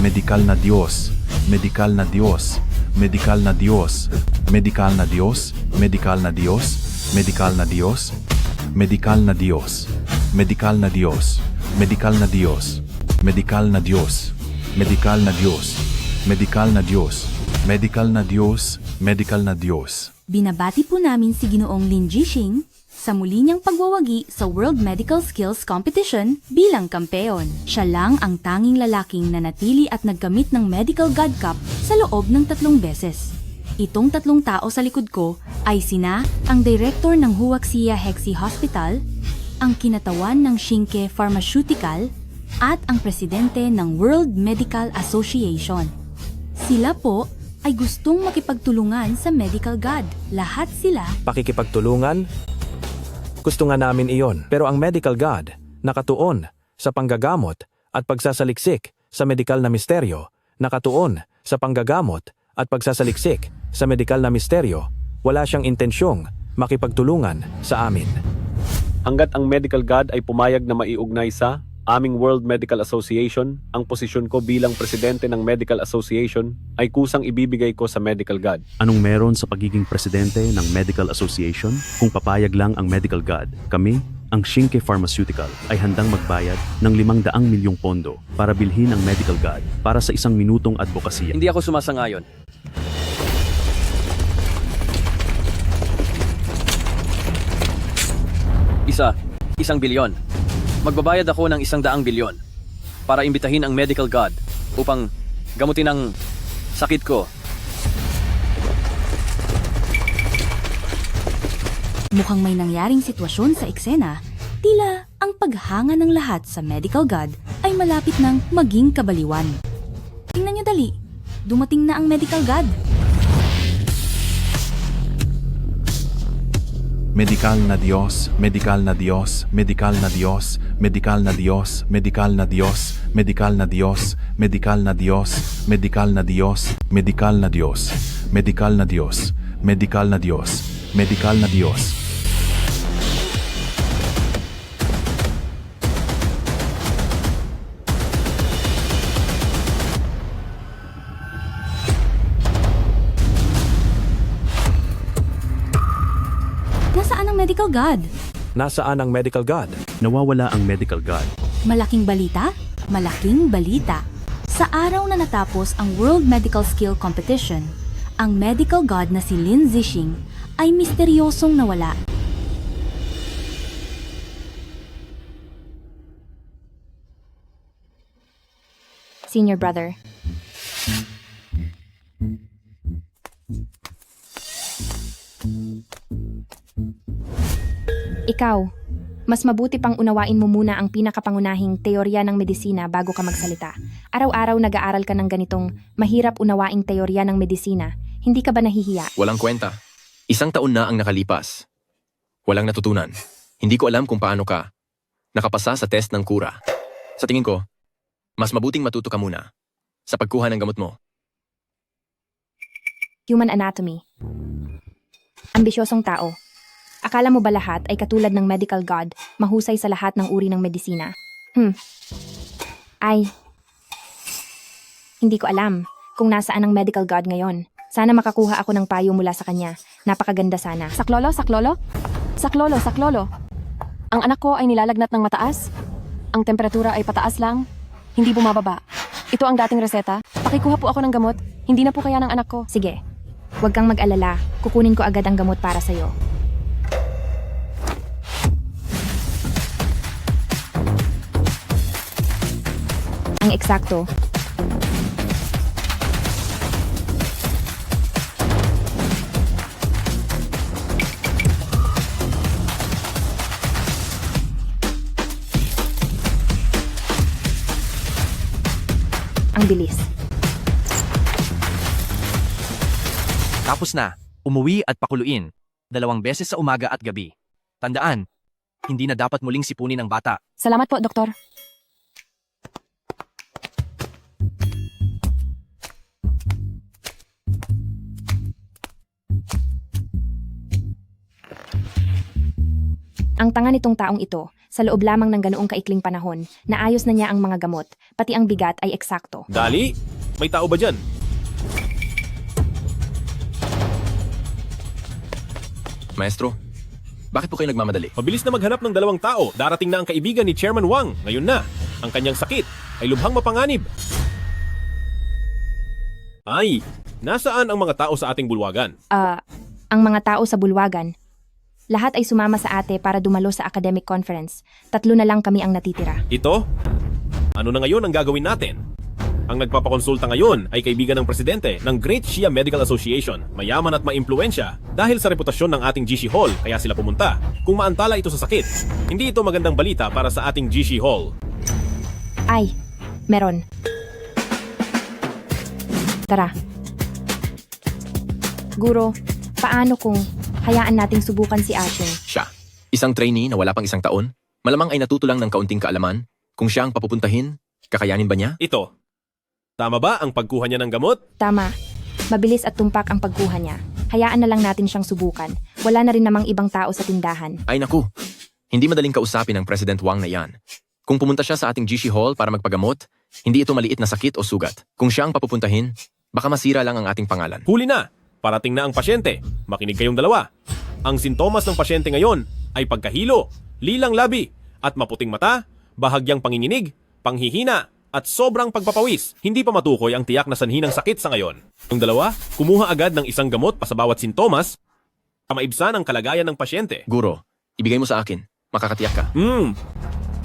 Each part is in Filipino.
Medikal na Diyos, medikal na Diyos, medikal na Diyos, medikal na Diyos, medikal na Diyos, medikal na Diyos, medikal na Diyos, medikal na Diyos, medikal na Diyos, medikal na Diyos, medikal na Diyos, medikal na Diyos, medikal na Diyos, medikal na Diyos. Binabati po namin si Ginoong Lin Jixing sa muli niyang pagwawagi sa World Medical Skills Competition bilang kampeon. Siya lang ang tanging lalaking nanatili at nagkamit ng Medical God Cup sa loob ng 3 beses. Itong 3 tao sa likod ko ay sina ang Director ng Huaxia Hexi Hospital, ang kinatawan ng Shinke Pharmaceutical, at ang Presidente ng World Medical Association. Sila po ay gustong makipagtulungan sa Medical God. Lahat sila Pakikipagtulungan? Gusto nga namin iyon. Pero ang Medical God, nakatuon sa panggagamot at pagsasaliksik sa medikal na misteryo, nakatuon sa panggagamot at pagsasaliksik sa medikal na misteryo, wala siyang intensyong makipagtulungan sa amin. Hanggat ang Medical God ay pumayag na maiugnay sa aming World Medical Association, ang posisyon ko bilang presidente ng Medical Association ay kusang ibibigay ko sa Medical God. Anong meron sa pagiging presidente ng Medical Association? Kung papayag lang ang Medical God, kami, ang Shinke Pharmaceutical, ay handang magbayad ng 500 milyong pondo para bilhin ang Medical God para sa 1 minutong advokasya. Hindi ako sumasangayon. Isang bilyon. Magbabayad ako ng 100 bilyon para imbitahin ang Medical God upang gamutin ang sakit ko. mukhang may nangyaring sitwasyon sa eksena, tila ang paghanga ng lahat sa Medical God ay malapit ng maging kabaliwan. Tingnan niyo dali, dumating na ang Medical God. Medikal na Diyos, medikal na Diyos, medikal na Diyos, medikal na Diyos, medikal na Diyos, medikal na Diyos, medikal na Diyos, medikal na Diyos, medikal na Diyos, medikal na Diyos, medikal na Diyos, medikal na Diyos. Nasaan ang Medical God? Nasaan ang Medical God? Nawawala ang Medical God. Malaking balita? Malaking balita. Sa araw na natapos ang World Medical Skill Competition, ang Medical God na si Lin Zixing ay misteryosong nawala. Senior brother. Ikaw, mas mabuti pang unawain mo muna ang pinakapangunahing teorya ng medisina bago ka magsalita. Araw-araw nag-aaral ka ng ganitong mahirap unawaing teorya ng medisina. Hindi ka ba nahihiya? Walang kwenta. 1 taon na ang nakalipas. Walang natutunan. Hindi ko alam kung paano ka nakapasa sa test ng kura. Sa tingin ko, mas mabuting matuto ka muna sa pagkuha ng gamot mo. Human anatomy. Ambisyosong tao. Akala mo ba lahat ay katulad ng Medical God, mahusay sa lahat ng uri ng medisina? Ay, hindi ko alam kung nasaan ang Medical God ngayon. Sana makakuha ako ng payo mula sa kanya. Napakaganda sana. Saklolo, saklolo? Saklolo, saklolo. Ang anak ko ay nilalagnat ng mataas. Ang temperatura ay pataas lang. Hindi bumababa. Ito ang dating reseta. Pakikuha po ako ng gamot. Hindi na po kaya ng anak ko. Sige, huwag kang mag-alala. Kukunin ko agad ang gamot para sa'yo. Ang eksakto. Ang bilis. Tapos na, umuwi at pakuluin. 2 beses sa umaga at gabi. Tandaan, hindi na dapat muling sipunin ang bata. Salamat po, doktor. Ang tanga nitong taong ito, sa loob lamang ng ganoong kaikling panahon, naayos na niya ang mga gamot, pati ang bigat ay eksakto. Dali, may tao ba dyan? Maestro, bakit po kayo nagmamadali? Mabilis na maghanap ng 2 tao. Darating na ang kaibigan ni Chairman Wang. Ngayon na. Ang kanyang sakit ay lubhang mapanganib. Ay, nasaan ang mga tao sa ating bulwagan? Ang mga tao sa bulwagan, lahat ay sumama sa ate para dumalo sa academic conference. 3 na lang kami ang natitira. Ito? Ano na ngayon ang gagawin natin? Ang nagpapakonsulta ngayon ay kaibigan ng presidente ng Great Shia Medical Association. Mayaman at maimpluwensya dahil sa reputasyon ng ating GC Hall kaya sila pumunta. Kung maantala ito sa sakit, hindi ito magandang balita para sa ating GC Hall. Ay, meron. Tara. Guro, paano kung hayaan nating subukan si Ashing? Siya, isang trainee na wala pang 1 taon, malamang ay natuto lang ng kaunting kaalaman. Kung siya ang papupuntahin, kakayanin ba niya? Ito. Tama ba ang pagkuha niya ng gamot? Tama. Mabilis at tumpak ang pagkuha niya. Hayaan na lang natin siyang subukan. Wala na rin namang ibang tao sa tindahan. Ay naku, hindi madaling kausapin ng President Wang na yan. Kung pumunta siya sa ating GC Hall para magpagamot, hindi ito maliit na sakit o sugat. Kung siya ang papupuntahin, baka masira lang ang ating pangalan. Huli na! Parating na ang pasyente. Makinig kayong dalawa. Ang sintomas ng pasyente ngayon ay pagkahilo, lilang labi, at maputing mata, bahagyang panginginig, panghihina, at sobrang pagpapawis. Hindi pa matukoy ang tiyak na sanhi ng sakit sa ngayon. Yung dalawa, kumuha agad ng isang gamot pa sa bawat sintomas para maibsan ang kalagayan ng pasyente. Guro, ibigay mo sa akin. Makakatiyak ka.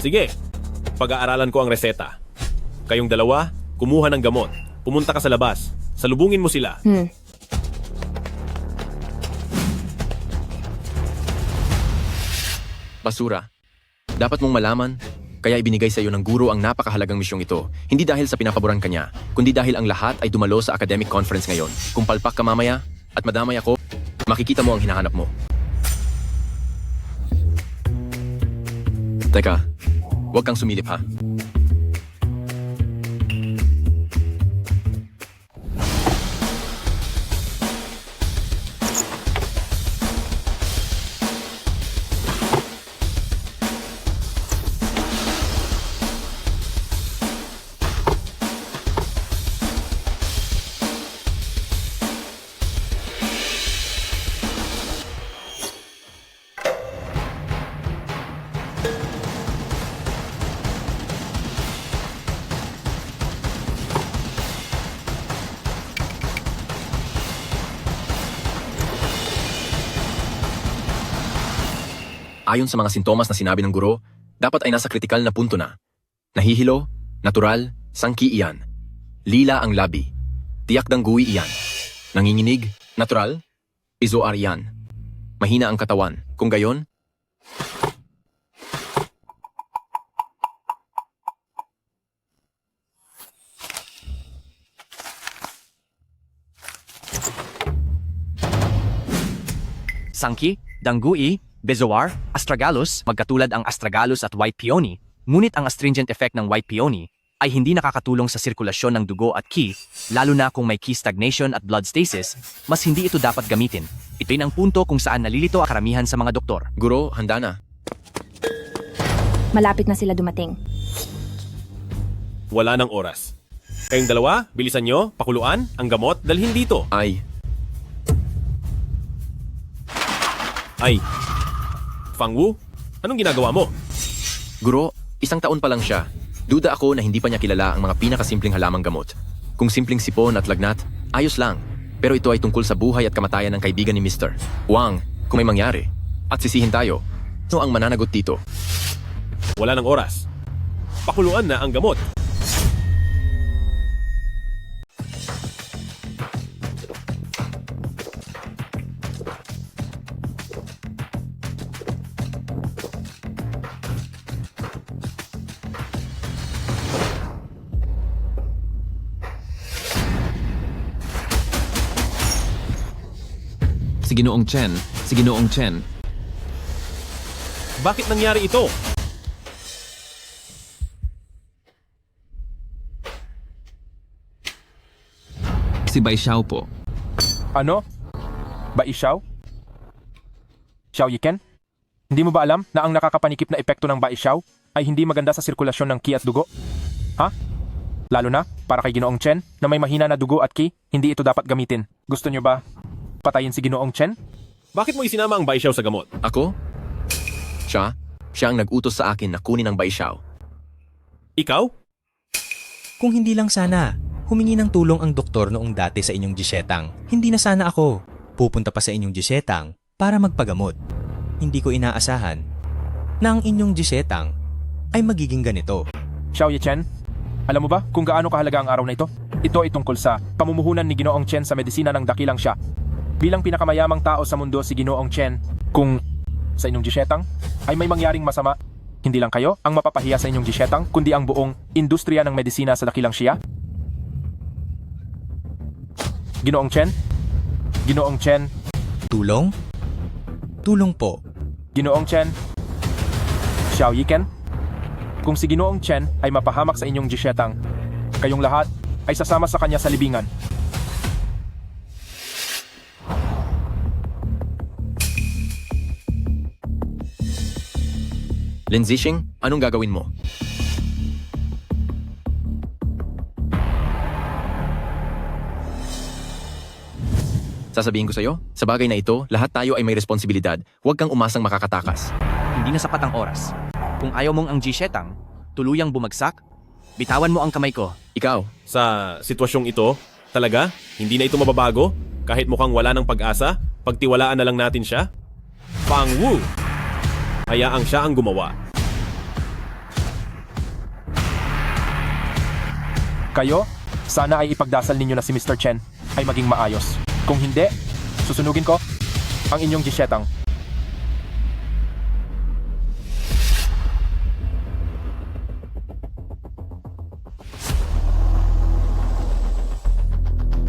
Sige, pag-aaralan ko ang reseta. Kayong dalawa, kumuha ng gamot. Pumunta ka sa labas. Salubungin mo sila. Basura. Dapat mong malaman, kaya ibinigay sa iyo ng guro ang napakahalagang misyong ito. Hindi dahil sa pinapaboran ka niya, kundi dahil ang lahat ay dumalo sa academic conference ngayon. Kung palpak ka mamaya at madamay ako, makikita mo ang hinahanap mo. Teka, huwag kang sumilip ha. Ayon sa mga sintomas na sinabi ng guro, dapat ay nasa kritikal na punto na. Nahihilo, natural, sangki iyan. Lila ang labi. Tiyak dangguwi iyan. Nanginginig, natural, izoar iyan. Mahina ang katawan. Kung gayon, Sangki, Danggui, Bezoar, Astragalus, magkatulad ang Astragalus at White Peony, ngunit ang astringent effect ng White Peony ay hindi nakakatulong sa sirkulasyon ng dugo at qi, lalo na kung may qi stagnation at blood stasis, mas hindi ito dapat gamitin. Ito'y ang punto kung saan nalilito ang karamihan sa mga doktor. guro, handa na. Malapit na sila dumating. Wala ng oras. Kayong dalawa, bilisan nyo, pakuluan, ang gamot, dalhin dito. Ay, Fang Wu, anong ginagawa mo? guro, 1 taon pa lang siya. Duda ako na hindi pa niya kilala ang mga pinakasimpleng halamang gamot. Kung simpleng sipon at lagnat, ayos lang. Pero ito ay tungkol sa buhay at kamatayan ng kaibigan ni Mr. Wang, kung may mangyari. At sisihin tayo. Ano ang mananagot dito? Wala ng oras. Pakuluan na ang gamot. Si Ginoong Chen, si Ginoong Chen. Bakit nangyari ito? Si Bai Xiao po. Ano? Baisyaw? Xiao Yiken? Hindi mo ba alam na ang nakakapanikip na epekto ng baisyaw ay hindi maganda sa sirkulasyon ng qi at dugo? Ha? Lalo na para kay Ginoong Chen na may mahina na dugo at ki, hindi ito dapat gamitin. Gusto niyo ba patayin si Ginoong Chen? Bakit mo isinama ang Baisyaw sa gamot? Ako? Siya ang nag-utos sa akin na kunin ang Baisyaw. Ikaw? Kung hindi lang sana, humingi ng tulong ang doktor noong dati sa inyong Gisetang. Hindi na sana ako pupunta pa sa inyong Gisetang para magpagamot. Hindi ko inaasahan na ang inyong Gisetang ay magiging ganito. Xiao Yichen, alam mo ba kung gaano kahalaga ang araw na ito? Ito ay tungkol sa pamumuhunan ni Ginoong Chen sa medisina ng dakilang siya. Bilang pinakamayamang tao sa mundo si Ginoong Chen, kung sa inyong Gisetang ay may mangyaring masama, hindi lang kayo ang mapapahiya sa inyong Gisetang, kundi ang buong industriya ng medisina sa dakilang siya. Ginoong Chen? Ginoong Chen? Tulong? Tulong po. Ginoong Chen? Xiao Yiken? Kung si Ginoong Chen ay mapahamak sa inyong Gisetang, kayong lahat ay sasama sa kanya sa libingan. Lin Zixing, anong gagawin mo? Sasabihin ko sa'yo, sa bagay na ito, lahat tayo ay may responsibilidad. Huwag kang umasang makakatakas. Hindi na sapat ang oras. Kung ayaw mong ang G-Shetang tuluyang bumagsak, bitawan mo ang kamay ko. Ikaw? Sa sitwasyong ito, talaga, hindi na ito mababago? Kahit mukhang wala ng pag-asa, pagtiwalaan na lang natin siya? Fang Wu! Hayaang siya ang gumawa. Kayo, sana ay ipagdasal ninyo na si Mr. Chen ay maging maayos. Kung hindi, susunugin ko ang inyong Gisetang.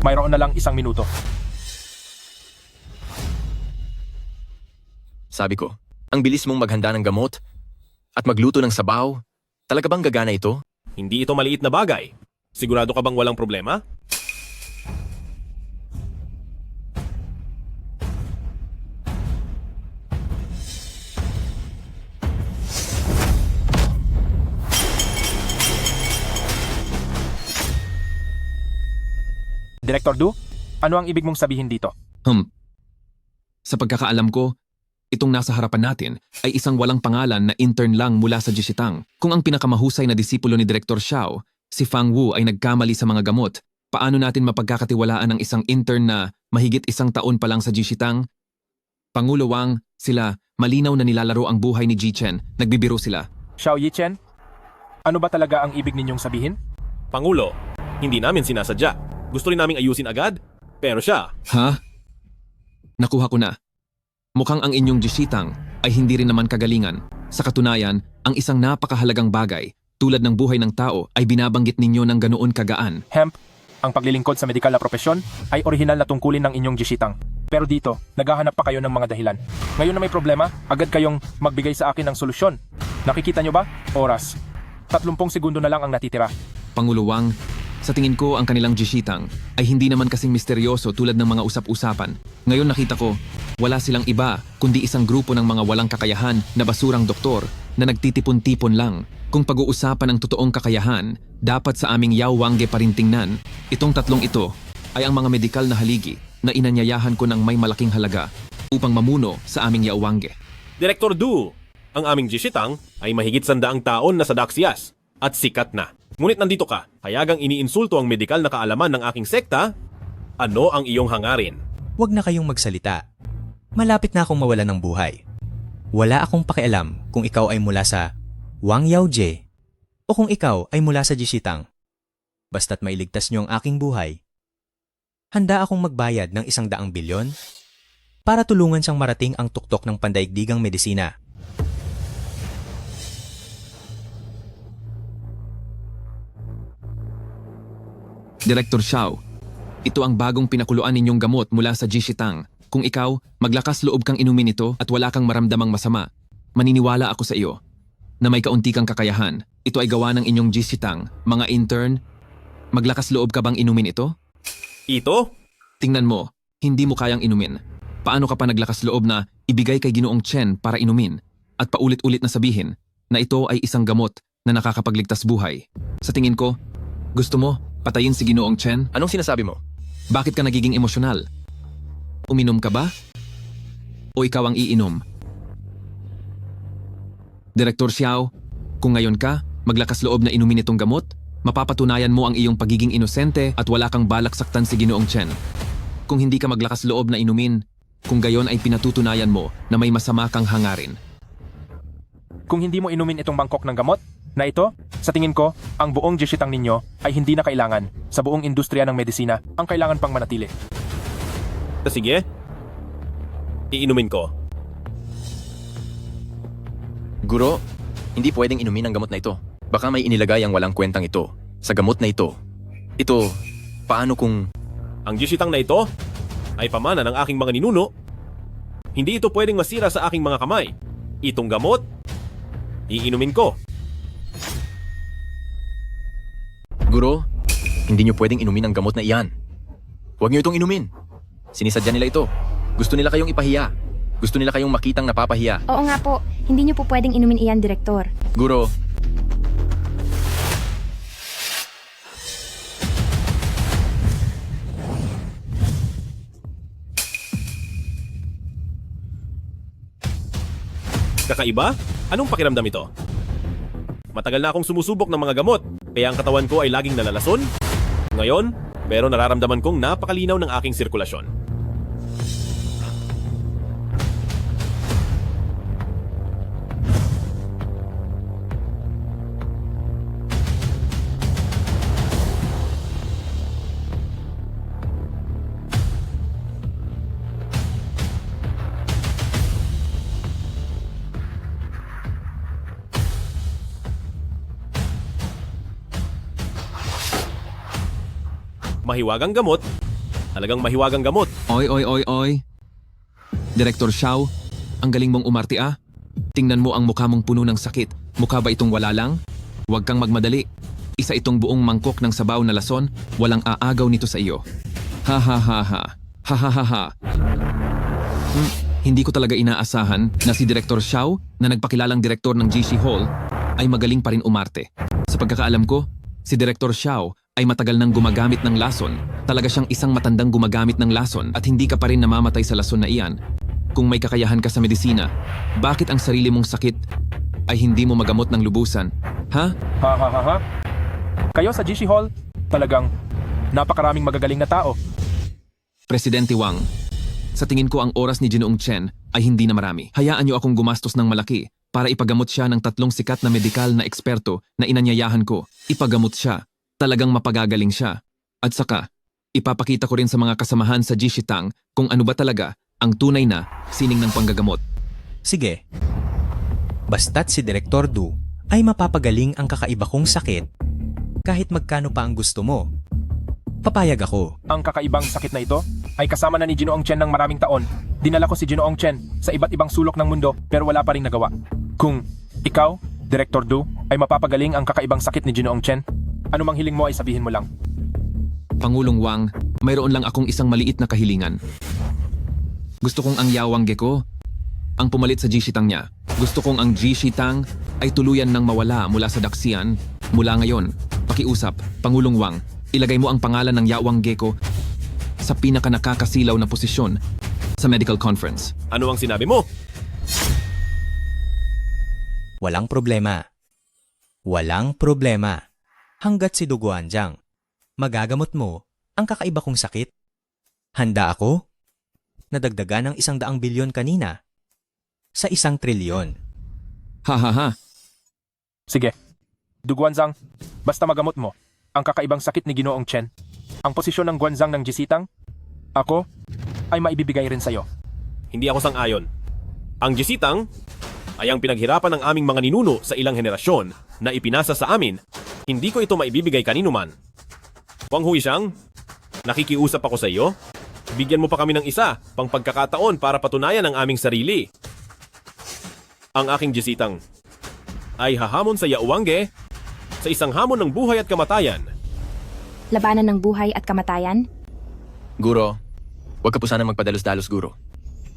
Mayroon na lang 1 minuto. Sabi ko, ang bilis mong maghanda ng gamot at magluto ng sabaw. Talaga bang gagana ito? Hindi ito maliit na bagay. Sigurado ka bang walang problema? Director Du, ano ang ibig mong sabihin dito? Sa pagkakaalam ko, itong nasa harapan natin ay isang walang pangalan na intern lang mula sa Jishitang. Kung ang pinakamahusay na disipulo ni Director Xiao, si Fang Wu ay nagkamali sa mga gamot, paano natin mapagkakatiwalaan ng isang intern na mahigit 1 taon pa lang sa Jishitang? Pangulo Wang, sila, malinaw na nilalaro ang buhay ni Ji Chen, nagbibiro sila. Xiao Yichen, ano ba talaga ang ibig ninyong sabihin? Pangulo, hindi namin sinasadya. Gusto rin naming ayusin agad, pero siya... Ha? Nakuha ko na. Mukhang ang inyong Jishitang ay hindi rin naman kagalingan. Sa katunayan, ang isang napakahalagang bagay, tulad ng buhay ng tao, ay binabanggit ninyo ng ganoon kagaan. Hemp, ang paglilingkod sa medikal na propesyon ay orihinal na tungkulin ng inyong Jishitang. Pero dito, naghahanap pa kayo ng mga dahilan. Ngayon na may problema, agad kayong magbigay sa akin ng solusyon. Nakikita nyo ba? Oras. 30 segundo na lang ang natitira. Pangulo Wang, sa tingin ko ang kanilang Jishitang ay hindi naman kasing misteryoso tulad ng mga usap-usapan. Ngayon nakita ko, wala silang iba kundi isang grupo ng mga walang kakayahan na basurang doktor na nagtitipon-tipon lang. Kung pag-uusapan ang totoong kakayahan, dapat sa aming Yao Wangge pa rin tingnan. Itong tatlong ito ay ang mga medikal na haligi na inanyayahan ko ng may malaking halaga upang mamuno sa aming Yao Wangge. Director Du, ang aming Jishitang ay mahigit 100 taon na sa Daxias at sikat na. Ngunit nandito ka, hayagang iniinsulto ang medikal na kaalaman ng aking sekta. Ano ang iyong hangarin? Huwag na kayong magsalita. Malapit na akong mawala ng buhay. Wala akong pakialam kung ikaw ay mula sa Wang Yaojie o kung ikaw ay mula sa Jishitang. Basta't mailigtas niyo ang aking buhay, handa akong magbayad ng 100 bilyon para tulungan siyang marating ang tuktok ng pandaigdigang medisina. Director Xiao, ito ang bagong pinakuluan ninyong gamot mula sa Jishitang. Kung ikaw, maglakas loob kang inumin ito at wala kang maramdamang masama, maniniwala ako sa iyo na may kaunti kang kakayahan. Ito ay gawa ng inyong Jishitang. Mga intern, maglakas loob ka bang inumin ito? Ito? Tingnan mo, hindi mo kayang inumin. Paano ka pa naglakas loob na ibigay kay Ginoong Chen para inumin at paulit-ulit na sabihin na ito ay isang gamot na nakakapagligtas buhay? Sa tingin ko, Gusto mo, patayin si Ginoong Chen? Anong sinasabi mo? Bakit ka nagiging emosyonal? Uminom ka ba? O ikaw ang iinom? Direktor Xiao, kung ngayon ka, maglakas loob na inumin itong gamot, mapapatunayan mo ang iyong pagiging inosente at wala kang balak saktan si Ginoong Chen. Kung hindi ka maglakas loob na inumin, kung gayon ay pinatutunayan mo na may masama kang hangarin. Kung hindi mo inumin itong mangkok ng gamot na ito, sa tingin ko, ang buong jishitang ninyo ay hindi na kailangan sa buong industriya ng medisina ang kailangan pang manatili. Sige, iinumin ko. Guro, hindi pwedeng inumin ang gamot na ito. Baka may inilagay ang walang kwentang ito sa gamot na ito. Ito, paano kung... Ang jishitang na ito ay pamana ng aking mga ninuno. Hindi ito pwedeng masira sa aking mga kamay. Itong gamot, iinumin ko. Guro, hindi niyo pwedeng inumin ang gamot na iyan. Huwag niyo itong inumin. Sinisadya nila ito. Gusto nila kayong ipahiya. Gusto nila kayong makitang napapahiya. Oo nga po, hindi niyo po pwedeng inumin iyan, Direktor. Guro, Kakaiba? Anong pakiramdam ito? Matagal na akong sumusubok ng mga gamot, kaya ang katawan ko ay laging nalalason. Ngayon, pero nararamdaman kong napakalinaw ng aking sirkulasyon. Mahiwagang gamot. Talagang mahiwagang gamot. Oy. Direktor Xiao, ang galing mong umarte ah. Tingnan mo ang mukha mong puno ng sakit. Mukha ba itong wala lang? Huwag kang magmadali. Isa itong buong mangkok ng sabaw na lason, walang aagaw nito sa iyo. Ha ha ha ha. Ha ha ha ha. Hindi ko talaga inaasahan na si Direktor Xiao na nagpakilalang direktor ng GC Hall ay magaling pa rin umarte. Sa pagkakaalam ko, si Direktor Xiao ay matagal nang gumagamit ng lason. Talaga siyang isang matandang gumagamit ng lason at hindi ka pa rin namamatay sa lason na iyan. Kung may kakayahan ka sa medisina, bakit ang sarili mong sakit ay hindi mo magamot ng lubusan? Ha? Ha. Kayo sa GC Hall, talagang napakaraming magagaling na tao. Presidente Wang, sa tingin ko ang oras ni Ginoong Chen ay hindi na marami. Hayaan niyo akong gumastos ng malaki para ipagamot siya ng 3 sikat na medikal na eksperto na inanyayahan ko. Ipagamot siya. Talagang mapagagaling siya. At saka, ipapakita ko rin sa mga kasamahan sa Jishitang kung ano ba talaga ang tunay na sining ng panggagamot. Sige. Basta't si Direktor Du ay mapapagaling ang kakaiba kong sakit, kahit magkano pa ang gusto mo, papayag ako. Ang kakaibang sakit na ito ay kasama na ni Ginoong Chen ng maraming taon. Dinala ko si Ginoong Chen sa iba't ibang sulok ng mundo pero wala pa ring nagawa. Kung ikaw, Direktor Du, ay mapapagaling ang kakaibang sakit ni Ginoong Chen, ano mang hiling mo ay sabihin mo lang. Pangulong Wang, mayroon lang akong isang maliit na kahilingan. Gusto kong ang Yawang Gecko ang pumalit sa Jishitang niya. Gusto kong ang Jishitang ay tuluyan nang mawala mula sa Daxian. Mula ngayon, pakiusap, Pangulong Wang, ilagay mo ang pangalan ng Yawang Gecko sa pinakanakakasilaw na posisyon sa medical conference. Ano ang sinabi mo? Walang problema. Walang problema. Hanggat si Duguanjang, magagamot mo ang kakaiba kong sakit. Handa ako? Nadagdagan ng 100 bilyon kanina sa 1 trilyon. Ha. Sige. Duguanzang, basta magamot mo ang kakaibang sakit ni Ginoong Chen. Ang posisyon ng Guanzang ng Jisitang, ako ay maibibigay rin sa'yo. Hindi ako sang-ayon. Ang Jisitang ay ang pinaghirapan ng aming mga ninuno sa ilang henerasyon na ipinasa sa amin. Hindi ko ito maibibigay kanino man. Wang Huishang, nakikiusap ako sa iyo. Bigyan mo pa kami ng isa pang pagkakataon para patunayan ang aming sarili. Ang aking Jisitang ay hahamon sa Yawangge sa isang hamon ng buhay at kamatayan. Labanan ng buhay at kamatayan? Guro, huwag ka po sana magpadalos-dalos, Guro.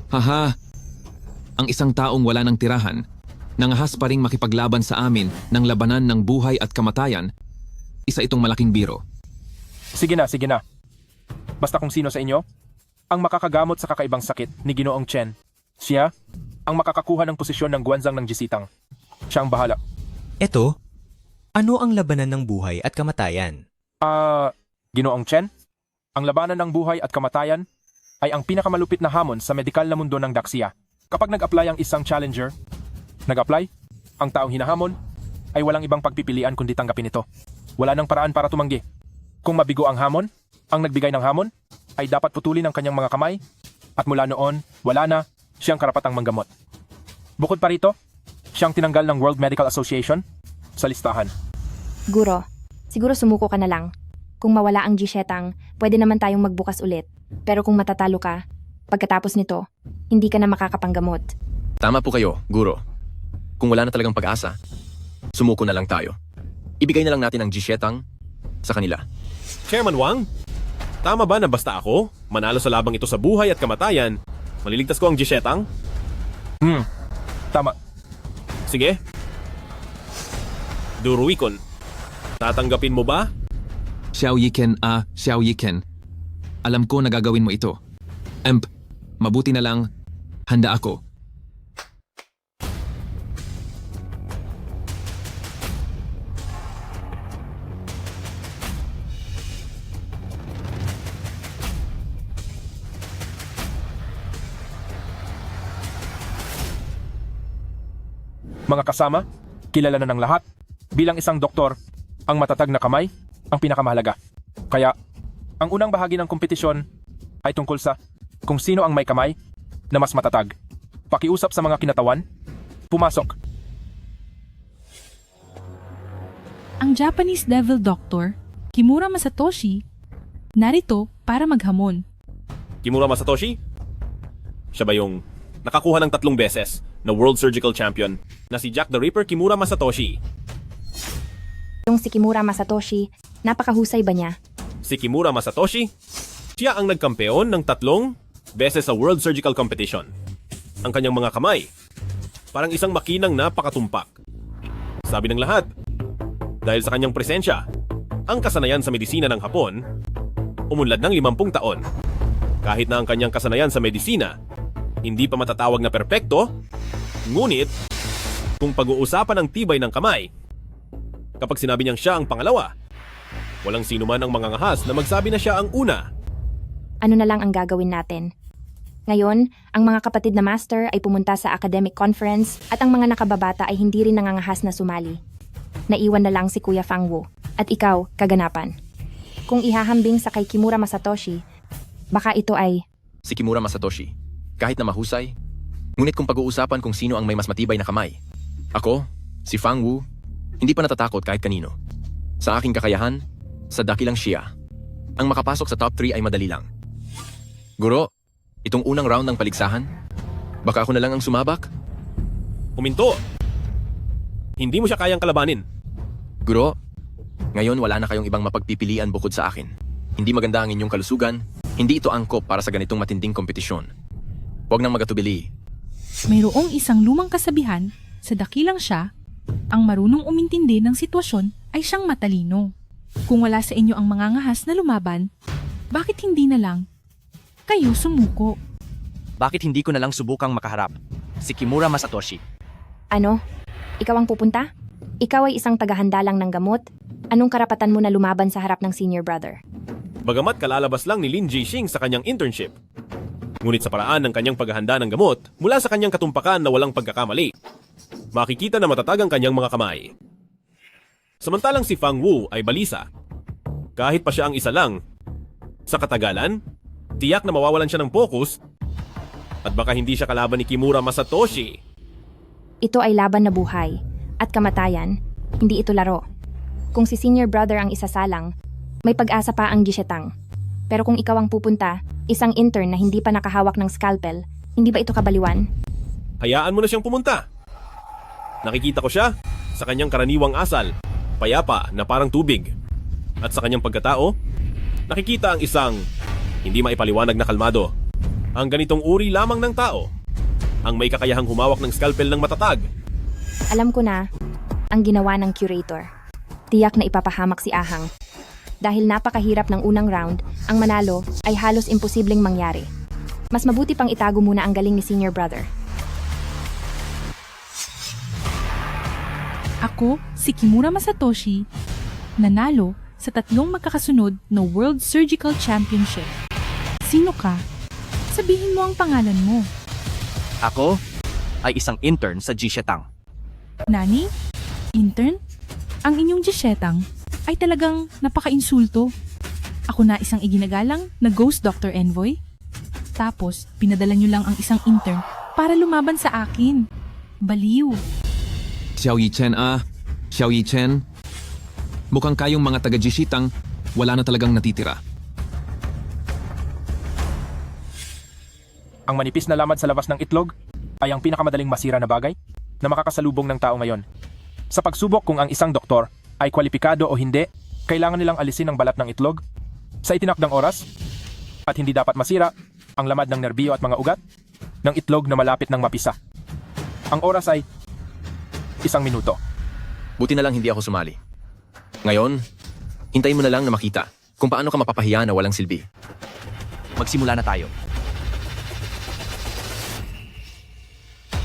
Haha. Ang isang taong wala ng tirahan, nangahas pa ring makipaglaban sa amin ng labanan ng buhay at kamatayan, isa itong malaking biro. Sige na, sige na. Basta kung sino sa inyo, ang makakagamot sa kakaibang sakit ni Ginoong Chen. Siya, ang makakakuha ng posisyon ng guwanzang ng Jisitang. Siya ang bahala. Eto, ano ang labanan ng buhay at kamatayan? Ginoong Chen, ang labanan ng buhay at kamatayan ay ang pinakamalupit na hamon sa medikal na mundo ng Daxia. Kapag nag-apply ang isang challenger, nag-apply, ang taong hinahamon ay walang ibang pagpipilian kundi tanggapin ito. Wala nang paraan para tumanggi. Kung mabigo ang hamon, ang nagbigay ng hamon ay dapat putulin ang kanyang mga kamay at mula noon, wala na siyang karapatang manggamot. Bukod pa rito, siyang tinanggal ng World Medical Association sa listahan. Guro, siguro sumuko ka na lang. Kung mawala ang Jishetang, pwede naman tayong magbukas ulit. Pero kung matatalo ka, pagkatapos nito, hindi ka na makakapanggamot. Tama po kayo, Guro. Kung wala na talagang pag-asa, sumuko na lang tayo. Ibigay na lang natin ang Jishetang sa kanila. Chairman Wang, tama ba na basta ako, manalo sa labang ito sa buhay at kamatayan, maliligtas ko ang Jishetang? Tama. Sige. Duruikon, tatanggapin mo ba? Xiao Yiken. Alam ko na gagawin mo ito. Emp, mabuti na lang, handa ako. Mga kasama, kilala na ng lahat. Bilang isang doktor, ang matatag na kamay ang pinakamahalaga. Kaya, ang unang bahagi ng kompetisyon ay tungkol sa kung sino ang may kamay na mas matatag. Pakiusap sa mga kinatawan. Pumasok. Ang Japanese Devil Doctor, Kimura Masatoshi, narito para maghamon. Kimura Masatoshi? Siya ba yung nakakuha ng 3 beses na World Surgical Champion na si Jack the Ripper Kimura Masatoshi? Yung si Kimura Masatoshi, napakahusay ba niya? Si Kimura Masatoshi, siya ang nagkampeon ng 3 beses sa World Surgical Competition. Ang kanyang mga kamay, parang isang makinang napakatumpak. Sabi ng lahat, dahil sa kanyang presensya, ang kasanayan sa medisina ng Hapon, umunlad ng 50 taon. Kahit na ang kanyang kasanayan sa medisina, hindi pa matatawag na perpekto, ngunit, kung pag-uusapan ang tibay ng kamay, kapag sinabi niyang siya ang pangalawa, walang sino man ang mangangahas na magsabi na siya ang una. Ano na lang ang gagawin natin? Ngayon, ang mga kapatid na master ay pumunta sa academic conference at ang mga nakababata ay hindi rin nangangahas na sumali. Naiwan na lang si Kuya Fang Wu at ikaw, kaganapan. Kung ihahambing sa kay Kimura Masatoshi, baka ito ay... Si Kimura Masatoshi, kahit na mahusay, ngunit kung pag-uusapan kung sino ang may mas matibay na kamay, ako, si Fang Wu, hindi pa natatakot kahit kanino. Sa aking kakayahan, sa dakilang siya, ang makapasok sa top 3 ay madali lang. Guro, itong unang round ng paligsahan, baka ako na lang ang sumabak? Huminto! Hindi mo siya kayang kalabanin. Guro, ngayon wala na kayong ibang mapagpipilian bukod sa akin. Hindi maganda ang inyong kalusugan, hindi ito angkop para sa ganitong matinding kompetisyon. Huwag nang magatubili. Mayroong isang lumang kasabihan, sa dakilang siya, ang marunong umintindi ng sitwasyon ay siyang matalino. Kung wala sa inyo ang mangangahas na lumaban, bakit hindi na lang kayo sumuko? Bakit hindi ko na lang subukang makaharap? Si Kimura Masatoshi. Ano? Ikaw ang pupunta? Ikaw ay isang tagahanda lang ng gamot? Anong karapatan mo na lumaban sa harap ng senior brother? Bagamat kalalabas lang ni Lin Jixing sa kanyang internship. Ngunit sa paraan ng kanyang paghahanda ng gamot, mula sa kanyang katumpakan na walang pagkakamali, makikita na matatag ang kanyang mga kamay. Samantalang si Fang Wu ay balisa. Kahit pa siya ang isa lang, sa katagalan, tiyak na mawawalan siya ng focus at baka hindi siya kalaban ni Kimura Masatoshi. Ito ay laban na buhay at kamatayan, hindi ito laro. Kung si senior brother ang isasalang, may pag-asa pa ang Jishetang. Pero kung ikaw ang pupunta, isang intern na hindi pa nakahawak ng scalpel, hindi ba ito kabaliwan? Hayaan mo na siyang pumunta. Nakikita ko siya sa kanyang karaniwang asal, payapa na parang tubig. At sa kanyang pagkatao, nakikita ang isang hindi maipaliwanag na kalmado. Ang ganitong uri lamang ng tao, ang may kakayahang humawak ng scalpel ng matatag. Alam ko na, ang ginawa ng curator. Tiyak na ipapahamak si Ahang. Dahil napakahirap ng unang round, ang manalo ay halos imposibleng mangyari. Mas mabuti pang itago muna ang galing ni Senior Brother. Ako, si Kimura Masatoshi, nanalo sa 3 magkakasunod na World Surgical Championship. Sino ka? Sabihin mo ang pangalan mo. Ako ay isang intern sa Jishetang. Nani? Intern? Ang inyong Jishetang ay talagang napaka-insulto. Ako na isang iginagalang na Ghost Doctor Envoy. Tapos, pinadala nyo lang ang isang intern para lumaban sa akin. Baliw. Xiao Yichen Xiao Yichen. Mukhang kayong mga taga-Jishitang wala na talagang natitira. Ang manipis na lamad sa labas ng itlog ay ang pinakamadaling masira na bagay na makakasalubong ng tao ngayon. Sa pagsubok kung ang isang doktor ay kwalipikado o hindi, kailangan nilang alisin ang balat ng itlog sa itinakdang oras at hindi dapat masira ang lamad ng nerbiyo at mga ugat ng itlog na malapit ng mapisa. Ang oras ay 1 minuto. Buti na lang hindi ako sumali. Ngayon, hintayin mo na lang na makita kung paano ka mapapahiya na walang silbi. Magsimula na tayo.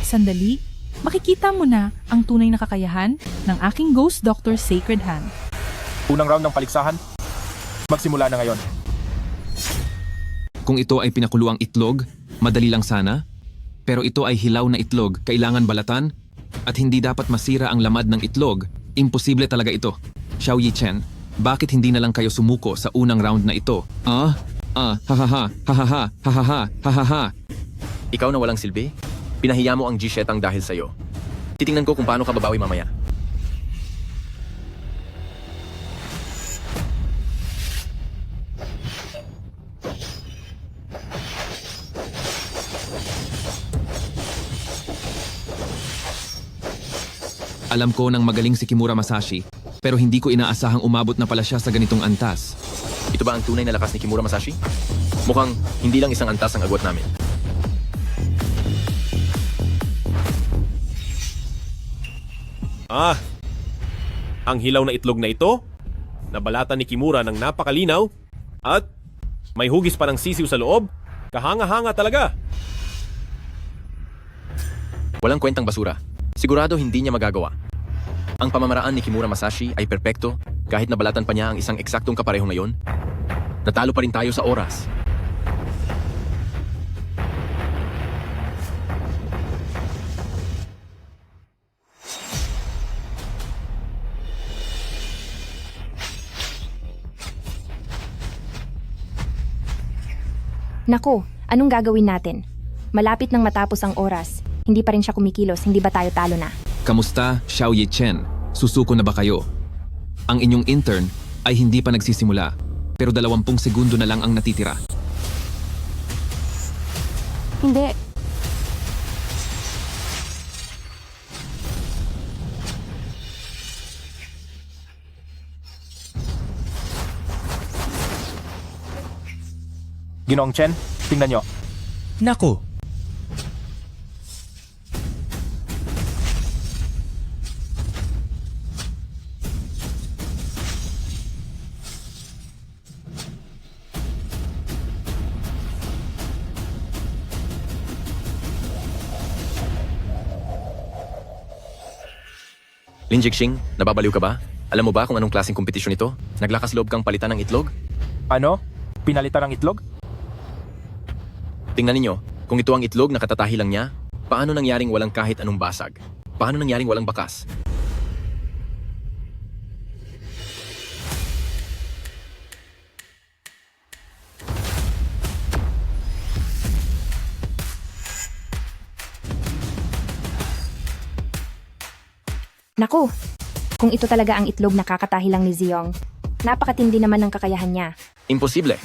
Sandali, makikita mo na ang tunay na kakayahan ng aking Ghost Doctor Sacred Hand. Unang round ng paligsahan, magsimula na ngayon. Kung ito ay pinakuluang itlog, madali lang sana. Pero ito ay hilaw na itlog, kailangan balatan. At hindi dapat masira ang lamad ng itlog. Imposible talaga ito. Xiao Yichen, bakit hindi na lang kayo sumuko sa unang round na ito? Ha. Ikaw na walang silbi? Pinahiya mo ang Jishetang dahil sa'yo. Titingnan ko kung paano ka babawi mamaya. Alam ko nang magaling si Kimura Masashi, pero hindi ko inaasahang umabot na pala siya sa ganitong antas. Ito ba ang tunay na lakas ni Kimura Masashi? Mukhang hindi lang isang antas ang agwat namin. Ang hilaw na itlog na ito, nabalatan ni Kimura ng napakalinaw, at may hugis pa ng sisiw sa loob, kahanga-hanga talaga. Walang kwentang basura. Sigurado hindi niya magagawa. Ang pamamaraan ni Kimura Masashi ay perpekto kahit nabalatan pa niya ang isang eksaktong kapareho ngayon. Natalo pa rin tayo sa oras. Naku, anong gagawin natin? Malapit nang matapos ang oras. Hindi pa rin siya kumikilos, hindi ba tayo talo na? Kamusta, Xiao Yichen? Susuko na ba kayo? Ang inyong intern ay hindi pa nagsisimula, pero 20 segundo na lang ang natitira. Hindi. Ginoong Chen, tingnan nyo. Naku! Lin Jixing, nababaliw ka ba? Alam mo ba kung anong klaseng kompetisyon ito? Naglakas loob kang palitan ng itlog? Ano? Pinalitan ng itlog? Tingnan ninyo, kung ito ang itlog na katatahi lang niya, paano nangyaring walang kahit anong basag? Paano nangyaring walang bakas? Naku, kung ito talaga ang itlog na kakatahi lang ni Ziyong, napakatindi naman ng kakayahan niya. Imposible.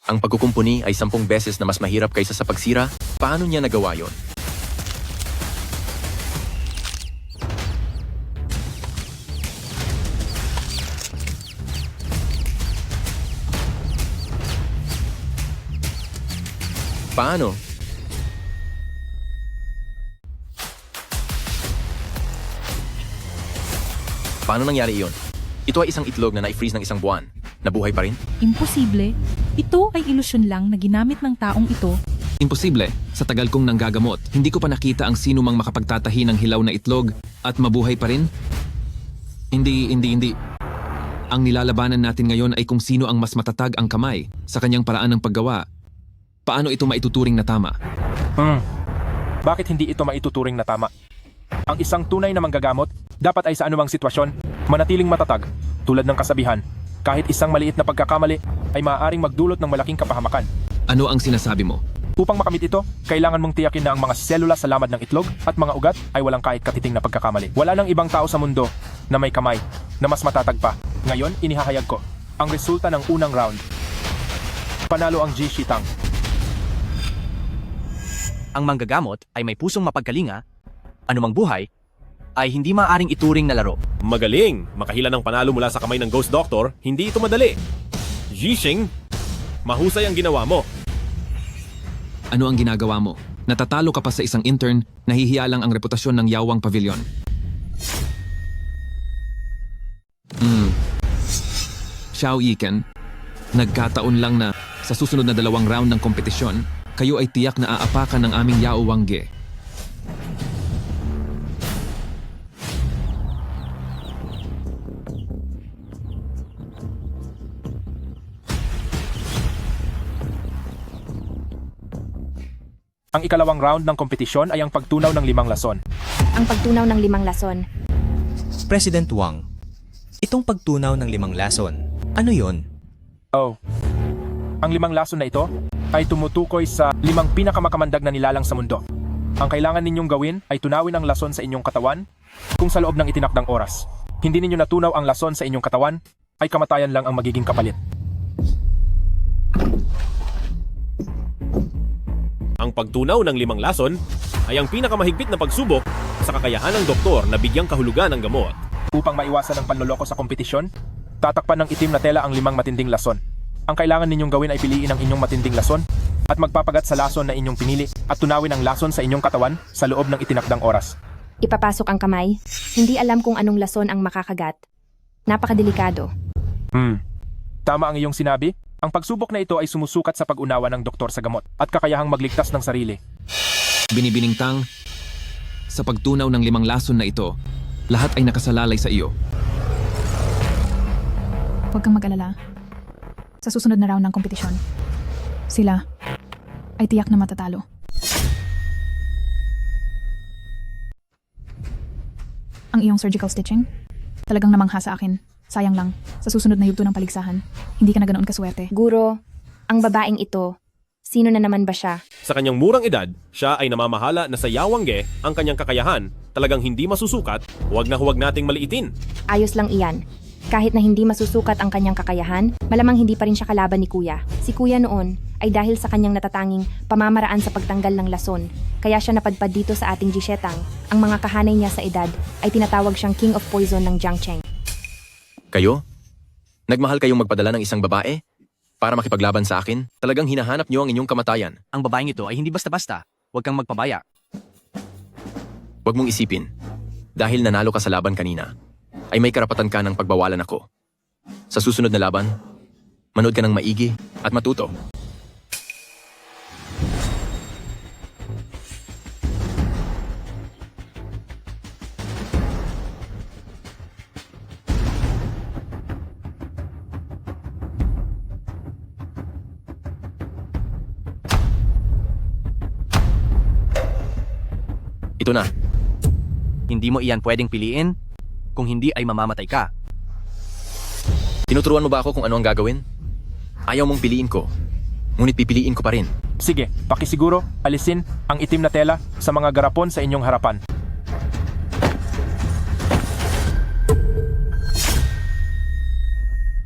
Ang pagkukumpuni ay 10 beses na mas mahirap kaysa sa pagsira. Paano niya nagawa yon? Paano? Paano nangyari iyon? Ito ay isang itlog na na-freeze ng isang buwan. Nabuhay pa rin? Imposible. Ito ay ilusyon lang na ginamit ng taong ito. Imposible. Sa tagal kong nanggagamot, hindi ko pa nakita ang sino mang makapagtatahi ng hilaw na itlog at mabuhay pa rin. Hindi. Ang nilalabanan natin ngayon ay kung sino ang mas matatag ang kamay sa kanyang paraan ng paggawa. Paano ito maituturing na tama? Bakit hindi ito maituturing na tama? Ang isang tunay na manggagamot dapat ay sa anumang sitwasyon manatiling matatag tulad ng kasabihan. Kahit isang maliit na pagkakamali ay maaaring magdulot ng malaking kapahamakan. Ano ang sinasabi mo? Upang makamit ito, kailangan mong tiyakin na ang mga selula sa lamad ng itlog at mga ugat ay walang kahit katiting na pagkakamali. Wala nang ibang tao sa mundo na may kamay na mas matatag pa. Ngayon, inihahayag ko ang resulta ng unang round. Panalo ang Ji Shitang. Ang manggagamot ay may pusong mapagkalinga, anumang buhay, ay hindi maaaring ituring na laro. Magaling! Makahila ng panalo mula sa kamay ng Ghost Doctor, hindi ito madali. Yixing, mahusay ang ginawa mo. Ano ang ginagawa mo? Natatalo ka pa sa isang intern, nahihiya lang ang reputasyon ng Yawang Pavilion. Xiao Yiken, nagkataon lang na sa susunod na 2 round ng kompetisyon, kayo ay tiyak na aapakan ng aming Yao Wangge. Ang ikalawang round ng kompetisyon ay ang pagtunaw ng 5 lason. Ang pagtunaw ng 5 lason. President Wang, itong pagtunaw ng 5 lason, ano yon? Oh. Ang 5 lason na ito ay tumutukoy sa 5 pinakamakamandag na nilalang sa mundo. Ang kailangan ninyong gawin ay tunawin ang lason sa inyong katawan kung sa loob ng itinakdang oras. Hindi ninyo natunaw ang lason sa inyong katawan, ay kamatayan lang ang magiging kapalit. Ang pagtunaw ng 5 lason ay ang pinakamahigpit na pagsubok sa kakayahan ng doktor na bigyang kahulugan ng gamot. Upang maiwasan ang panloloko sa kompetisyon, tatakpan ng itim na tela ang 5 matinding lason. Ang kailangan ninyong gawin ay piliin ang inyong matinding lason at magpapagat sa lason na inyong pinili at tunawin ang lason sa inyong katawan sa loob ng itinakdang oras. Ipapasok ang kamay. Hindi alam kung anong lason ang makakagat. Napakadelikado. Tama ang iyong sinabi. Ang pagsubok na ito ay sumusukat sa pag-unawa ng doktor sa gamot at kakayahang magligtas ng sarili. Binibiningtang, sa pagtunaw ng 5 lason na ito, lahat ay nakasalalay sa iyo. Huwag kang mag-alala. Sa susunod na round ng kompetisyon, sila ay tiyak na matatalo. Ang iyong surgical stitching, talagang namangha sa akin. Sayang lang, sa susunod na yugto ng paligsahan, hindi ka na ganoon kaswerte. Guro, ang babaeng ito, sino na naman ba siya? Sa kanyang murang edad, siya ay namamahala na sa Yawangge ang kanyang kakayahan, talagang hindi masusukat, huwag nating maliitin. Ayos lang iyan. Kahit na hindi masusukat ang kanyang kakayahan, malamang hindi pa rin siya kalaban ni Kuya. Si Kuya noon ay dahil sa kanyang natatanging pamamaraan sa pagtanggal ng lason, kaya siya napadpad dito sa ating Jishetang. Ang mga kahanay niya sa edad ay tinatawag siyang King of Poison ng Jiangcheng. Kayo? Nagmahal kayong magpadala ng isang babae? Para makipaglaban sa akin? Talagang hinahanap niyo ang inyong kamatayan. Ang babaeng ito ay hindi basta-basta. Huwag kang magpabaya. Huwag mong isipin. Dahil nanalo ka sa laban kanina, ay may karapatan ka ng pagbawalan ako. Sa susunod na laban, manood ka ng maigi at matuto. Ito na. Hindi mo iyan pwedeng piliin. Kung hindi ay mamamatay ka. Tinuturuan mo ba ako kung ano ang gagawin? Ayaw mong piliin ko, ngunit pipiliin ko pa rin. Sige, pakisiguro, alisin ang itim na tela sa mga garapon sa inyong harapan.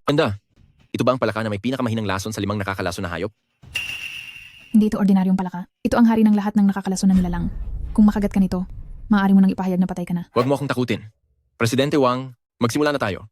Ganda. Ito ba ang palaka na may pinakamahinang lason sa 5 nakakalason na hayop? Hindi ito ordinaryong palaka. Ito ang hari ng lahat ng nakakalason na nilalang. Kung makagat ka nito, maaari mo nang ipahayag na patay ka na. Huwag mo akong takutin. Presidente Wang, magsimula na tayo.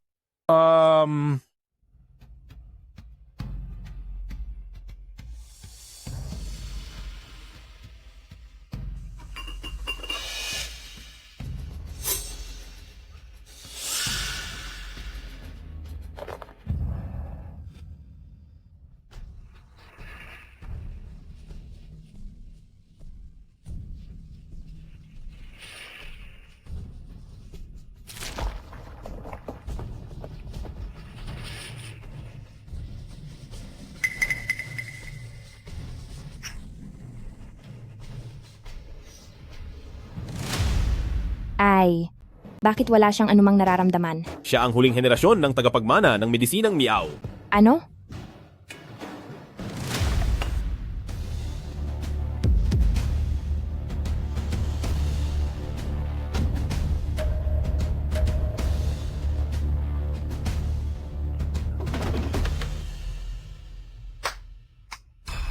Ay, bakit wala siyang anumang nararamdaman? Siya ang huling henerasyon ng tagapagmana ng medisinang Miao. Ano?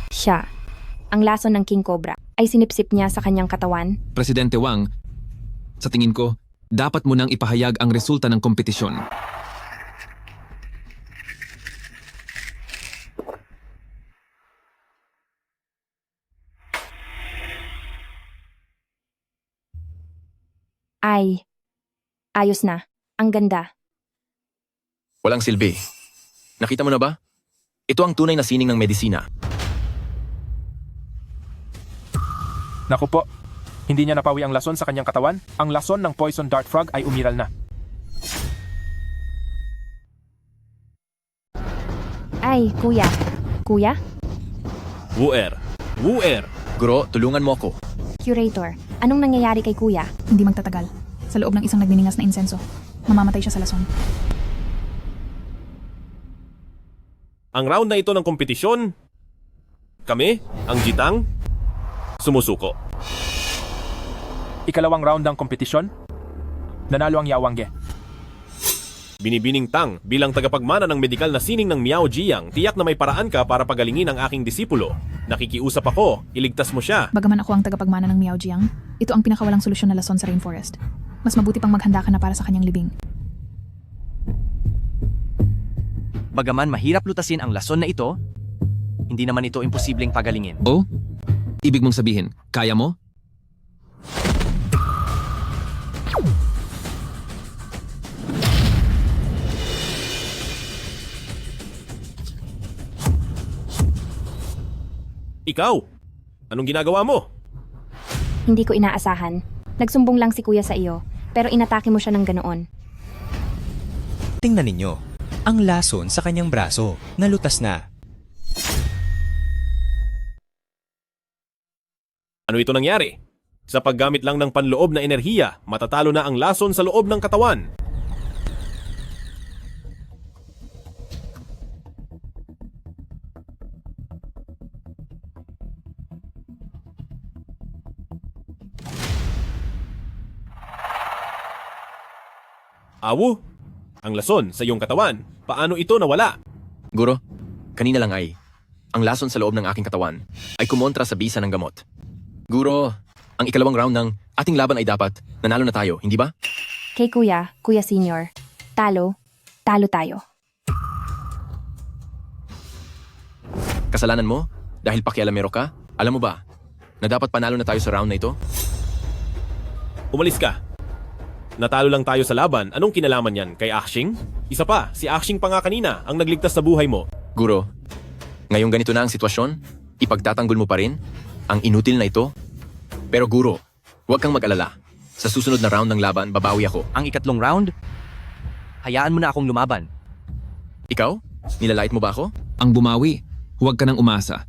Siya, ang lason ng King Cobra, ay sinipsip niya sa kanyang katawan. Presidente Wang, sa tingin ko, dapat mo nang ipahayag ang resulta ng kompetisyon. Ay, ayos na. Ang ganda. Walang silbi. Nakita mo na ba? Ito ang tunay na sining ng medisina. Naku po, hindi niya napawi ang lason sa kanyang katawan. Ang lason ng poison dart frog ay umiral na. Ay, kuya. Kuya? Wuer! Wuer! Guro, tulungan mo ako. Curator, anong nangyayari kay kuya? Hindi magtatagal. Sa loob ng isang nagniningas na insenso, mamamatay siya sa lason. Ang round na ito ng kompetisyon, kami, ang Jitang, sumusuko. Ikalawang round ng kompetisyon, nanalo ang Yawangge. Binibining Tang, bilang tagapagmana ng medikal na sining ng Miao Jiang, tiyak na may paraan ka para pagalingin ang aking disipulo. Nakikiusap ako, iligtas mo siya. Bagaman ako ang tagapagmana ng Miao Jiang, ito ang pinakawalang solusyon na lason sa rainforest. Mas mabuti pang maghanda ka na para sa kanyang libing. Bagaman mahirap lutasin ang lason na ito, hindi naman ito imposibleng pagalingin. Oh? Ibig mong sabihin, kaya mo? Ikaw, anong ginagawa mo? Hindi ko inaasahan. Nagsumbong lang si kuya sa iyo, pero inatake mo siya ng ganoon. Tingnan ninyo, ang lason sa kanyang braso, nalutas na. Ano ito nangyari? Sa paggamit lang ng panloob na enerhiya, matatalo na ang lason sa loob ng katawan. Awu, ang lason sa iyong katawan, paano ito nawala? Guro, kanina lang ay, ang lason sa loob ng aking katawan ay kumontra sa bisa ng gamot. Guro, ang ikalawang round ng ating laban ay dapat nanalo na tayo, hindi ba? Kay kuya, kuya senior, talo tayo. Kasalanan mo? Dahil pakialamero ka? Alam mo ba na dapat panalo na tayo sa round na ito? Umalis ka. Natalo lang tayo sa laban, anong kinalaman yan kay Axing? Isa pa, si Axing pa nga kanina ang nagligtas sa buhay mo. Guro, ngayong ganito na ang sitwasyon, ipagtatanggol mo pa rin ang inutil na ito? Pero Guro, huwag kang mag-alala. Sa susunod na round ng laban, babawi ako. Ang ikatlong round, hayaan mo na akong lumaban. Ikaw? Nilalait mo ba ako? Ang bumawi, huwag ka nang umasa.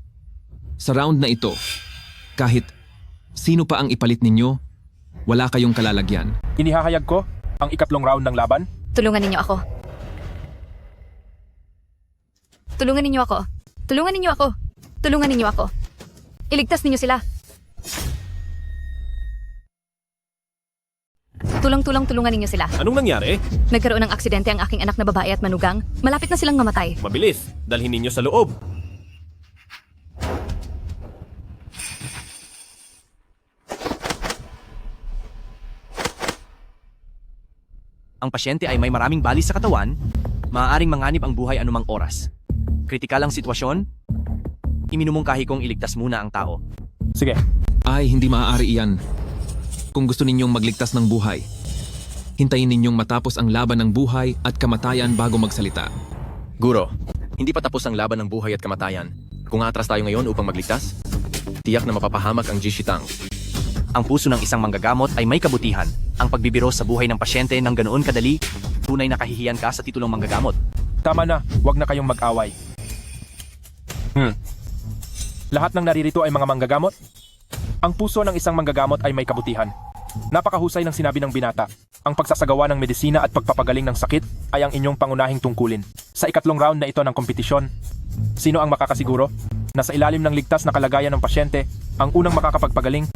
Sa round na ito, kahit sino pa ang ipalit ninyo, wala kayong kalalagyan. Inihahayag ko ang ikatlong round ng laban. Tulungan ninyo ako. Tulungan ninyo ako. Tulungan ninyo ako. Tulungan ninyo ako. Iligtas ninyo sila. Tulungan ninyo sila. Anong nangyari? Nagkaroon ng aksidente ang aking anak na babae at manugang. Malapit na silang mamatay. Mabilis, dalhin ninyo sa loob. Ang pasyente ay may maraming balis sa katawan, maaaring manganib ang buhay anumang oras. Kritikal ang sitwasyon, iminumungkahi kong iligtas muna ang tao. Sige. Ay, hindi maaari iyan. Kung gusto ninyong magligtas ng buhay, hintayin ninyong matapos ang laban ng buhay at kamatayan bago magsalita. Guro, hindi pa tapos ang laban ng buhay at kamatayan. Kung atras tayo ngayon upang magligtas, tiyak na mapapahamak ang Jishitang. Ang puso ng isang manggagamot ay may kabutihan. Ang pagbibiro sa buhay ng pasyente ng ganoon kadali, tunay na kahihiyan ka sa titulong manggagamot. Tama na, huwag na kayong mag-away. Lahat ng naririto ay mga manggagamot? Ang puso ng isang manggagamot ay may kabutihan. Napakahusay ng sinabi ng binata. Ang pagsasagawa ng medisina at pagpapagaling ng sakit ay ang inyong pangunahing tungkulin. Sa ikatlong round na ito ng kompetisyon, sino ang makakasiguro na sa ilalim ng ligtas na kalagayan ng pasyente, ang unang makakapagpagaling,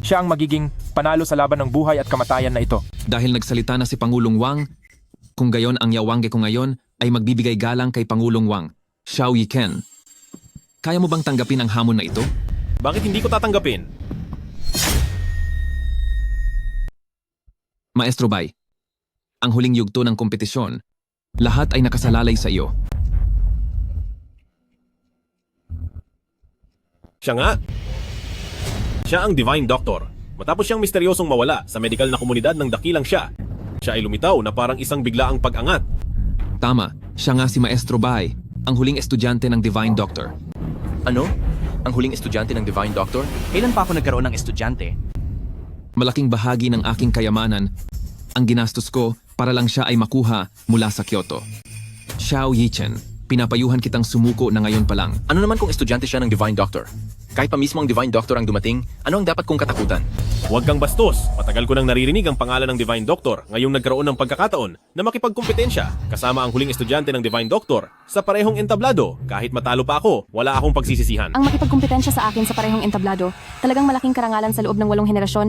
siya ang magiging panalo sa laban ng buhay at kamatayan na ito. Dahil nagsalita na si Pangulong Wang, kung gayon ang Yawangge ko ngayon ay magbibigay galang kay Pangulong Wang, Xiao Yiken. Kaya mo bang tanggapin ang hamon na ito? Bakit hindi ko tatanggapin? Maestro Bai, ang huling yugto ng kompetisyon, lahat ay nakasalalay sa iyo. Siya nga. Siya ang Divine Doctor. Matapos siyang misteryosong mawala sa medikal na komunidad ng dakilang siya ay lumitaw na parang isang biglaang pag-angat. Tama, siya nga si Maestro Bai, ang huling estudyante ng Divine Doctor. Ano? Ang huling estudyante ng Divine Doctor? Kailan pa ako nagkaroon ng estudyante? Malaking bahagi ng aking kayamanan ang ginastos ko para lang siya ay makuha mula sa Kyoto. Xiao Yichen, pinapayuhan kitang sumuko na ngayon pa lang. Ano naman kung estudyante siya ng Divine Doctor? Kahit pa mismo ang Divine Doctor ang dumating, ano ang dapat kong katakutan? Huwag kang bastos. Matagal ko nang naririnig ang pangalan ng Divine Doctor ngayong nagkaroon ng pagkakataon na makipagkompetensya kasama ang huling estudyante ng Divine Doctor sa parehong entablado. Kahit matalo pa ako, wala akong pagsisisihan. Ang makipagkumpetensya sa akin sa parehong entablado, talagang malaking karangalan sa loob ng 8 henerasyon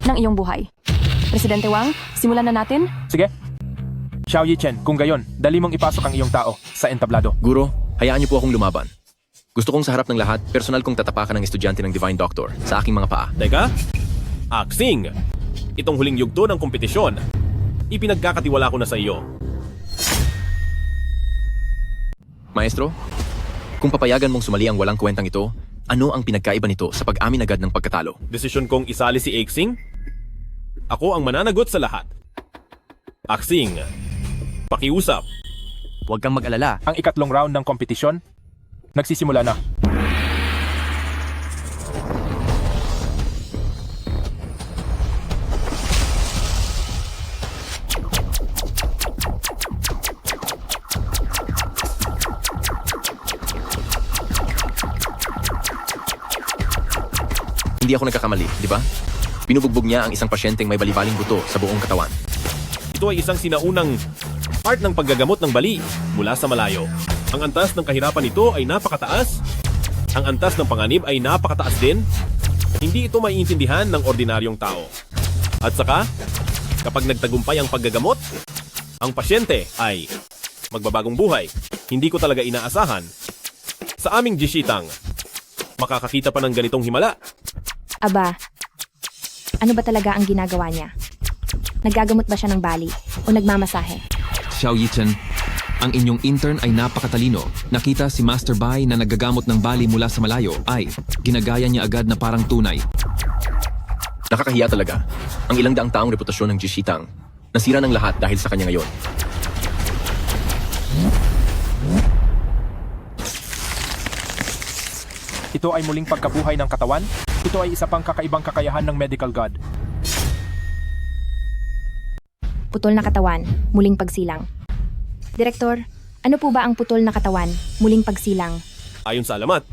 ng iyong buhay. Presidente Wang, simulan na natin? Sige. Xiao Yichen, kung gayon, dali mong ipasok ang iyong tao sa entablado. Guro, hayaan niyo po akong lumaban. Gusto kong sa harap ng lahat, personal kong tatapakan ng estudyante ng Divine Doctor sa aking mga paa. Teka? Aksing! Itong huling yugto ng kompetisyon, ipinagkakatiwala ko na sa iyo. Maestro, kung papayagan mong sumali ang walang kwentang ito, ano ang pinagkaiba nito sa pag-amin agad ng pagkatalo? Desisyon kong isali si Aksing? Ako ang mananagot sa lahat. Aksing, pakiusap. Huwag kang mag-alala. Ang ikatlong round ng kompetisyon, nagsisimula na. Hindi ako nagkakamali, di ba? Binubugbog niya ang isang pasyenteng may balibaling buto sa buong katawan. Ito ay isang sinaunang part ng paggagamot ng bali mula sa malayo. Ang antas ng kahirapan nito ay napakataas. Ang antas ng panganib ay napakataas din. Hindi ito maiintindihan ng ordinaryong tao. At saka, kapag nagtagumpay ang paggagamot, ang pasyente ay magbabagong buhay. Hindi ko talaga inaasahan. Sa aming Jishitang, makakakita pa ng ganitong himala. Aba, ano ba talaga ang ginagawa niya? Naggagamot ba siya ng bali o nagmamasahe? Xiao Yichen, ang inyong intern ay napakatalino. Nakita si Master Bai na nagagamot ng bali mula sa malayo ay ginagaya niya agad na parang tunay. Nakakahiya talaga. Ang ilang daang taong reputasyon ng Jishitang, nasira ng lahat dahil sa kanya ngayon. Ito ay muling pagkabuhay ng katawan. Ito ay isa pang kakaibang kakayahan ng Medical God. Putol na katawan, muling pagsilang. Direktor, ano po ba ang putol na katawan, muling pagsilang? Ayon sa alamat,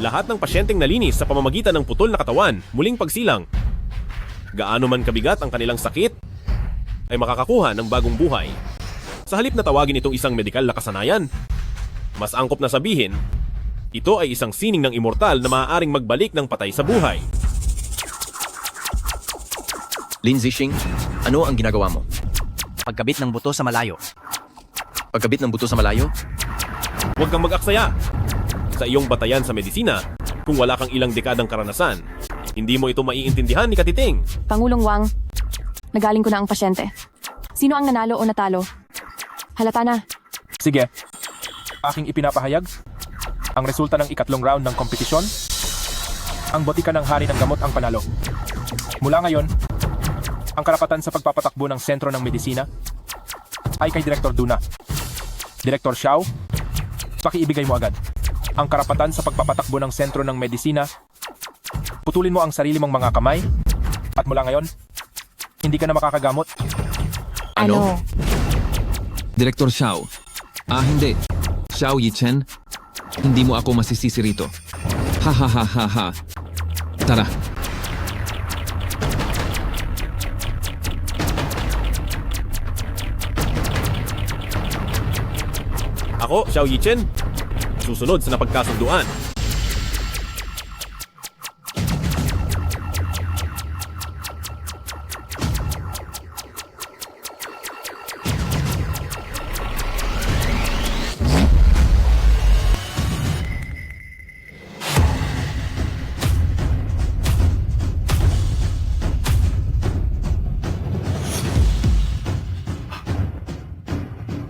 lahat ng pasyenteng nalinis sa pamamagitan ng putol na katawan, muling pagsilang. Gaano man kabigat ang kanilang sakit, ay makakakuha ng bagong buhay. Sa halip na tawagin itong isang medikal na kasanayan, mas angkop na sabihin, ito ay isang sining ng immortal na maaaring magbalik ng patay sa buhay. Lin Zixing, ano ang ginagawa mo? Pagkabit ng buto sa malayo. Pagkabit ng buto sa malayo? Huwag kang mag-aksaya. Sa iyong batayan sa medisina, kung wala kang ilang dekadang karanasan, hindi mo ito maiintindihan ni Katiting. Pangulong Wang, nagaling ko na ang pasyente. Sino ang nanalo o natalo? Halata na. Sige, aking ipinapahayag ang resulta ng ikatlong round ng kompetisyon. Ang botika ng hari ng gamot ang panalo. Mula ngayon, ang karapatan sa pagpapatakbo ng sentro ng medisina ay kay Direktor Duna. Direktor Xiao, pakiibigay mo agad. Ang karapatan sa pagpapatakbo ng sentro ng medisina, putulin mo ang sarili mong mga kamay, at mula ngayon, hindi ka na makakagamot. Ano? Direktor Xiao. Hindi. Xiao Yichen, hindi mo ako masisisi rito. Ha ha ha ha ha. Tara. Ako, Xiao Yichen, susunod sa napagkasunduan.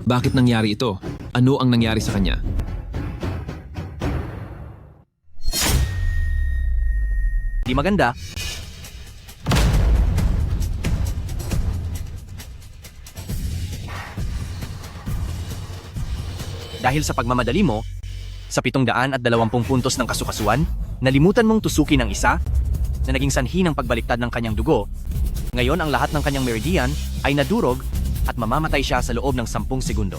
Bakit nangyari ito? Ano ang nangyari sa kanya? Di maganda. Dahil sa pagmamadali mo, sa 720 puntos ng kasukasuan, nalimutan mong tusukin ang isa na naging sanhi ng pagbaliktad ng kanyang dugo. Ngayon ang lahat ng kanyang meridian ay nadurog at mamamatay siya sa loob ng 10 segundo.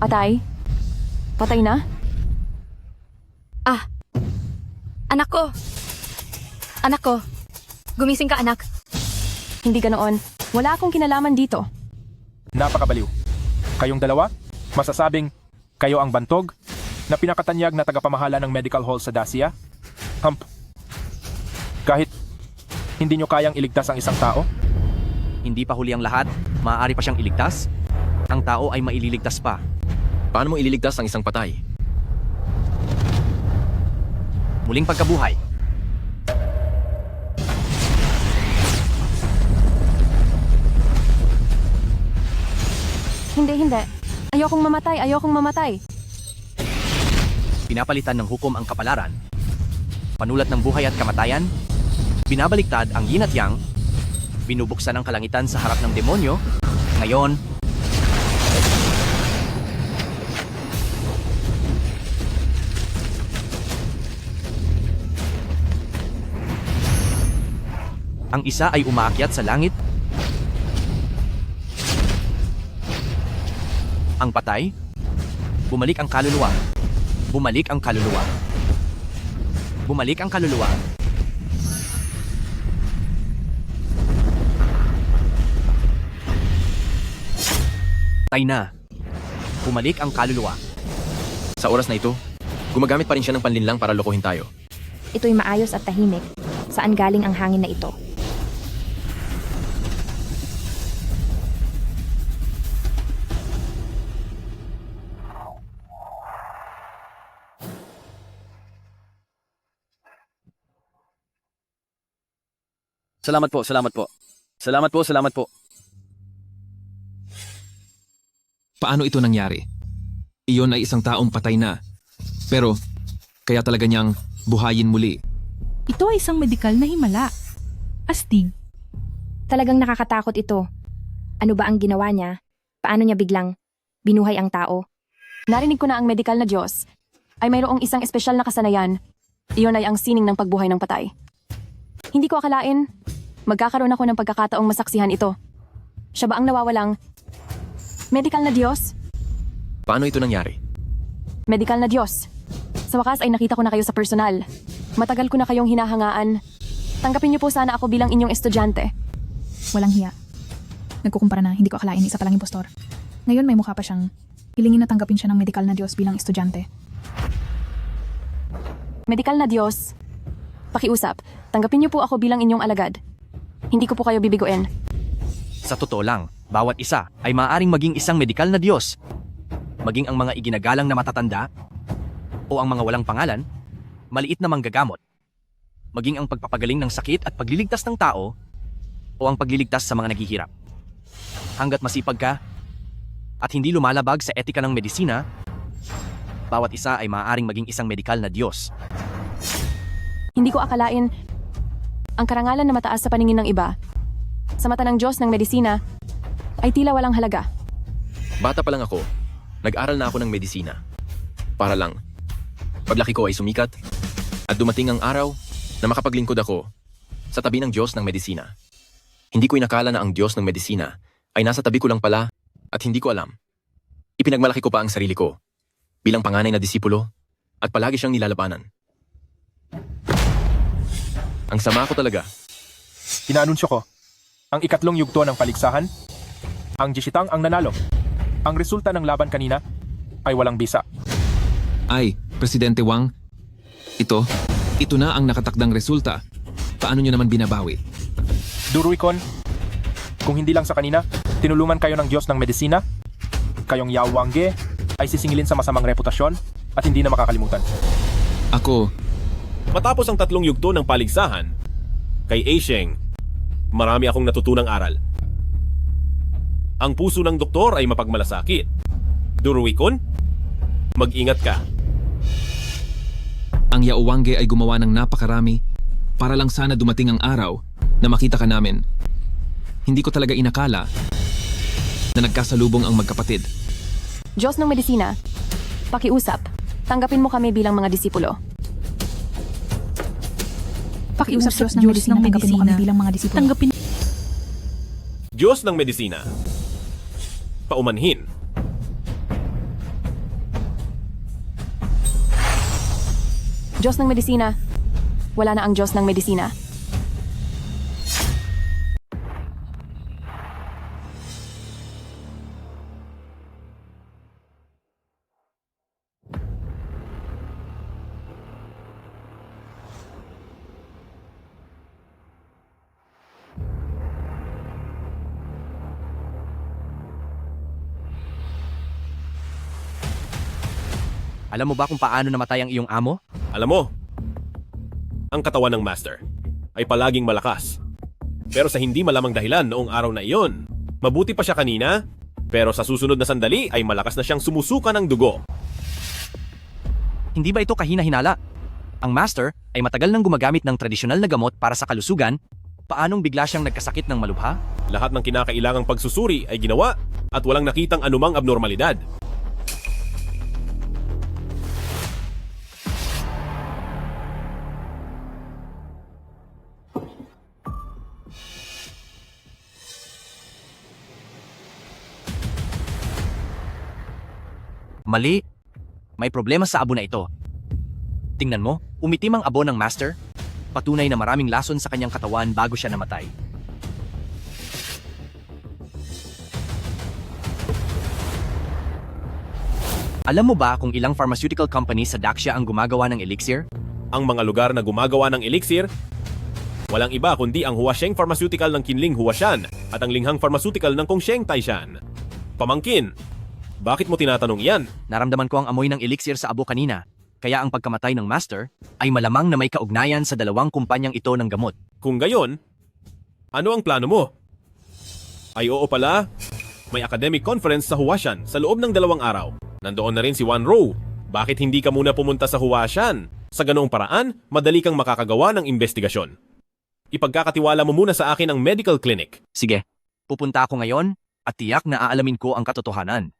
Patay? Patay na? Ah, anak ko. Anak ko. Gumising ka, anak. Hindi ganoon. Wala akong kinalaman dito. Napakabaliw. Kayong dalawa, masasabing kayo ang bantog na pinakatanyag na tagapamahala ng medical hall sa Dacia? Kahit hindi nyo kayang iligtas ang isang tao? Hindi pa huli ang lahat, maaari pa siyang iligtas. Ang tao ay maililigtas pa. Paano mo ililigtas ang isang patay? Muling pagkabuhay. Hindi. Ayokong mamatay. Pinapalitan ng hukom ang kapalaran. Panulat ng buhay at kamatayan. Binabaliktad ang yin at yang. Binubuksan ang kalangitan sa harap ng demonyo. Ngayon, ang isa ay umaakyat sa langit. Ang patay, bumalik ang kaluluwa. Bumalik ang kaluluwa. Bumalik ang kaluluwa. Patay na. Bumalik ang kaluluwa. Sa oras na ito, gumagamit pa rin siya ng panlinlang para lokohin tayo. Ito'y maayos at tahimik. Saan galing ang hangin na ito? Salamat po. Salamat po. Paano ito nangyari? Iyon ay isang taong patay na. Pero, kaya talaga niyang buhayin muli. Ito ay isang medikal na himala. Astig. Talagang nakakatakot ito. Ano ba ang ginawa niya? Paano niya biglang binuhay ang tao? Narinig ko na ang medikal na Diyos ay mayroong isang espesyal na kasanayan. Iyon ay ang sining ng pagbuhay ng patay. Hindi ko akalain, magkakaroon ako ng pagkakataong masaksihan ito. Siya ba ang nawawalang medikal na Diyos? Paano ito nangyari? Medikal na Diyos. Sa wakas ay nakita ko na kayo sa personal. Matagal ko na kayong hinahangaan. Tanggapin niyo po sana ako bilang inyong estudyante. Walang hiya. Nagkukumpara na, hindi ko akalain isa palang impostor. Ngayon may mukha pa siyang hilingin na tanggapin siya ng medikal na Diyos bilang estudyante. Medikal na Diyos. Pakiusap, tanggapin niyo po ako bilang inyong alagad. Hindi ko po kayo bibiguin. Sa totoo lang, bawat isa ay maaaring maging isang medikal na Diyos. Maging ang mga iginagalang na matatanda o ang mga walang pangalan, maliit na manggagamot. Maging ang pagpapagaling ng sakit at pagliligtas ng tao o ang pagliligtas sa mga naghihirap. Hanggat masipag ka at hindi lumalabag sa etika ng medisina, bawat isa ay maaaring maging isang medikal na Diyos. Hindi ko akalain ang karangalan na mataas sa paningin ng iba, sa mata ng Diyos ng medisina, ay tila walang halaga. Bata pa lang ako, nag-aral na ako ng medisina. Para lang, paglaki ko ay sumikat at dumating ang araw na makapaglingkod ako sa tabi ng Diyos ng medisina. Hindi ko inakala na ang Diyos ng medisina ay nasa tabi ko lang pala at hindi ko alam. Ipinagmalaki ko pa ang sarili ko bilang panganay na disipulo at palagi siyang nilalabanan. Ang sama ko talaga. Inaanunsyo ko, Ang ikatlong yugto ng paligsahan, ang Jishitang ang nanalo. Ang resulta ng laban kanina ay walang bisa. Ay, Presidente Wang, ito na ang nakatakdang resulta. Paano nyo naman binabawi? Duruikon, kung hindi lang sa kanina, tinulungan kayo ng Diyos ng medisina, kayong Yao Wangge ay sisingilin sa masamang reputasyon at hindi na makakalimutan. Ako, Matapos ang 3 yugto ng paligsahan, kay Aisheng, marami akong natutunang aral. Ang puso ng doktor ay mapagmalasakit. Duruikon, mag-ingat ka. ang Yao Wangge ay gumawa ng napakarami para lang sana dumating ang araw na makita ka namin. Hindi ko talaga inakala na nagkasalubong ang magkapatid. Diyos ng medisina, pakiusap. Tanggapin mo kami bilang mga disipulo. Pakiusap Diyos ng medisina, tanggapin mo kami bilang mga disipulo. Tanggapin. Diyos ng medisina, paumanhin. Diyos ng medisina, wala na ang Diyos ng medisina. Alam mo ba kung paano namatay ang iyong amo? Alam mo, ang katawan ng Master ay palaging malakas. Pero sa hindi malamang dahilan noong araw na iyon, mabuti pa siya kanina, pero sa susunod na sandali ay malakas na siyang sumusuka ng dugo. Hindi ba ito kahina-hinala? Ang Master ay matagal nang gumagamit ng tradisyonal na gamot para sa kalusugan. Paanong bigla siyang nagkasakit ng malubha? Lahat ng kinakailangang pagsusuri ay ginawa at walang nakitang anumang abnormalidad. Mali. May problema sa abo na ito. Tingnan mo, umitim ang abo ng Master. Patunay na maraming lason sa kanyang katawan bago siya namatay. Alam mo ba kung ilang pharmaceutical company sa Daxia ang gumagawa ng elixir? Ang mga lugar na gumagawa ng elixir, walang iba kundi ang Huasheng Pharmaceutical ng Kinling Huashan at ang Linghang Pharmaceutical ng Kongsheng Taishan. Pamangkin, bakit mo tinatanong iyan? Naramdaman ko ang amoy ng elixir sa abo kanina, kaya ang pagkamatay ng Master ay malamang na may kaugnayan sa dalawang kumpanyang ito ng gamot. Kung gayon, ano ang plano mo? Ay oo pala, may academic conference sa Huashan sa loob ng 2 araw. Nandoon na rin si Wan Rou. Bakit hindi ka muna pumunta sa Huashan? Sa ganoong paraan, madali kang makakagawa ng investigasyon. Ipagkakatiwala mo muna sa akin ang medical clinic. Sige, pupunta ako ngayon at tiyak na aalamin ko ang katotohanan.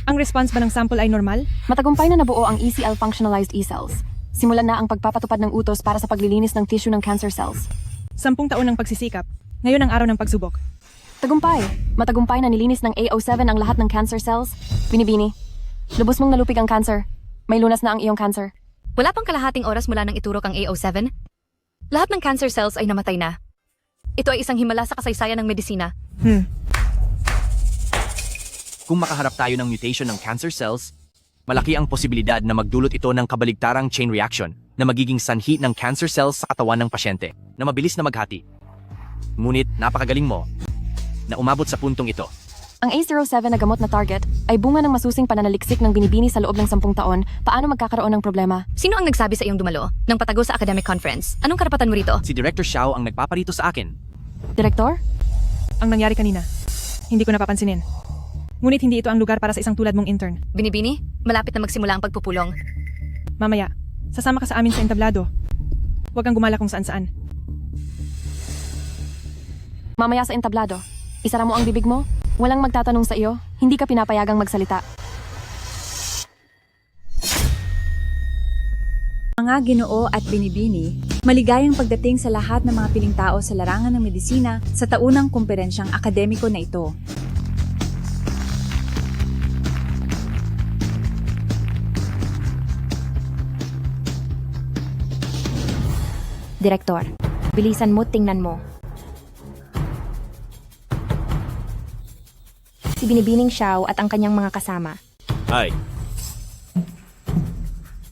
Ang response ba ng sample ay normal? Matagumpay na nabuo ang ECL functionalized E-cells. Simulan na ang pagpapatupad ng utos para sa paglilinis ng tissue ng cancer cells. 10 taon ng pagsisikap. Ngayon ang araw ng pagsubok. Tagumpay! Matagumpay na nilinis ng A07 ang lahat ng cancer cells. Binibini, lubos mong nalupig ang cancer. May lunas na ang iyong cancer. Wala pang kalahating oras mula nang iturok ang A07. Lahat ng cancer cells ay namatay na. Ito ay isang himala sa kasaysayan ng medisina. Kung makaharap tayo ng mutation ng cancer cells, malaki ang posibilidad na magdulot ito ng kabaligtarang chain reaction na magiging sanhi ng cancer cells sa katawan ng pasyente na mabilis na maghati. Ngunit napakagaling mo na umabot sa puntong ito. Ang A07 na gamot na target ay bunga ng masusing pananaliksik ng binibini sa loob ng 10 taon. Paano magkakaroon ng problema? Sino ang nagsabi sa iyong dumalo ng patago sa academic conference? Anong karapatan mo rito? Si Director Xiao ang nagpaparito sa akin. Direktor? Ang nangyari kanina, hindi ko napapansinin. Ngunit hindi ito ang lugar para sa isang tulad mong intern. Binibini, malapit na magsimula ang pagpupulong. Mamaya, sasama ka sa amin sa entablado. Huwag kang gumala kung saan-saan. Mamaya sa entablado. Isara mo ang bibig mo. Walang magtatanong sa iyo. Hindi ka pinapayagang magsalita. Mga Ginoo at Binibini, maligayang pagdating sa lahat ng mga piling tao sa larangan ng medisina sa taunang kumperensyang akademiko na ito. Direktor, bilisan mo, tingnan mo. Si Binibining Xiao at ang kanyang mga kasama. Ay.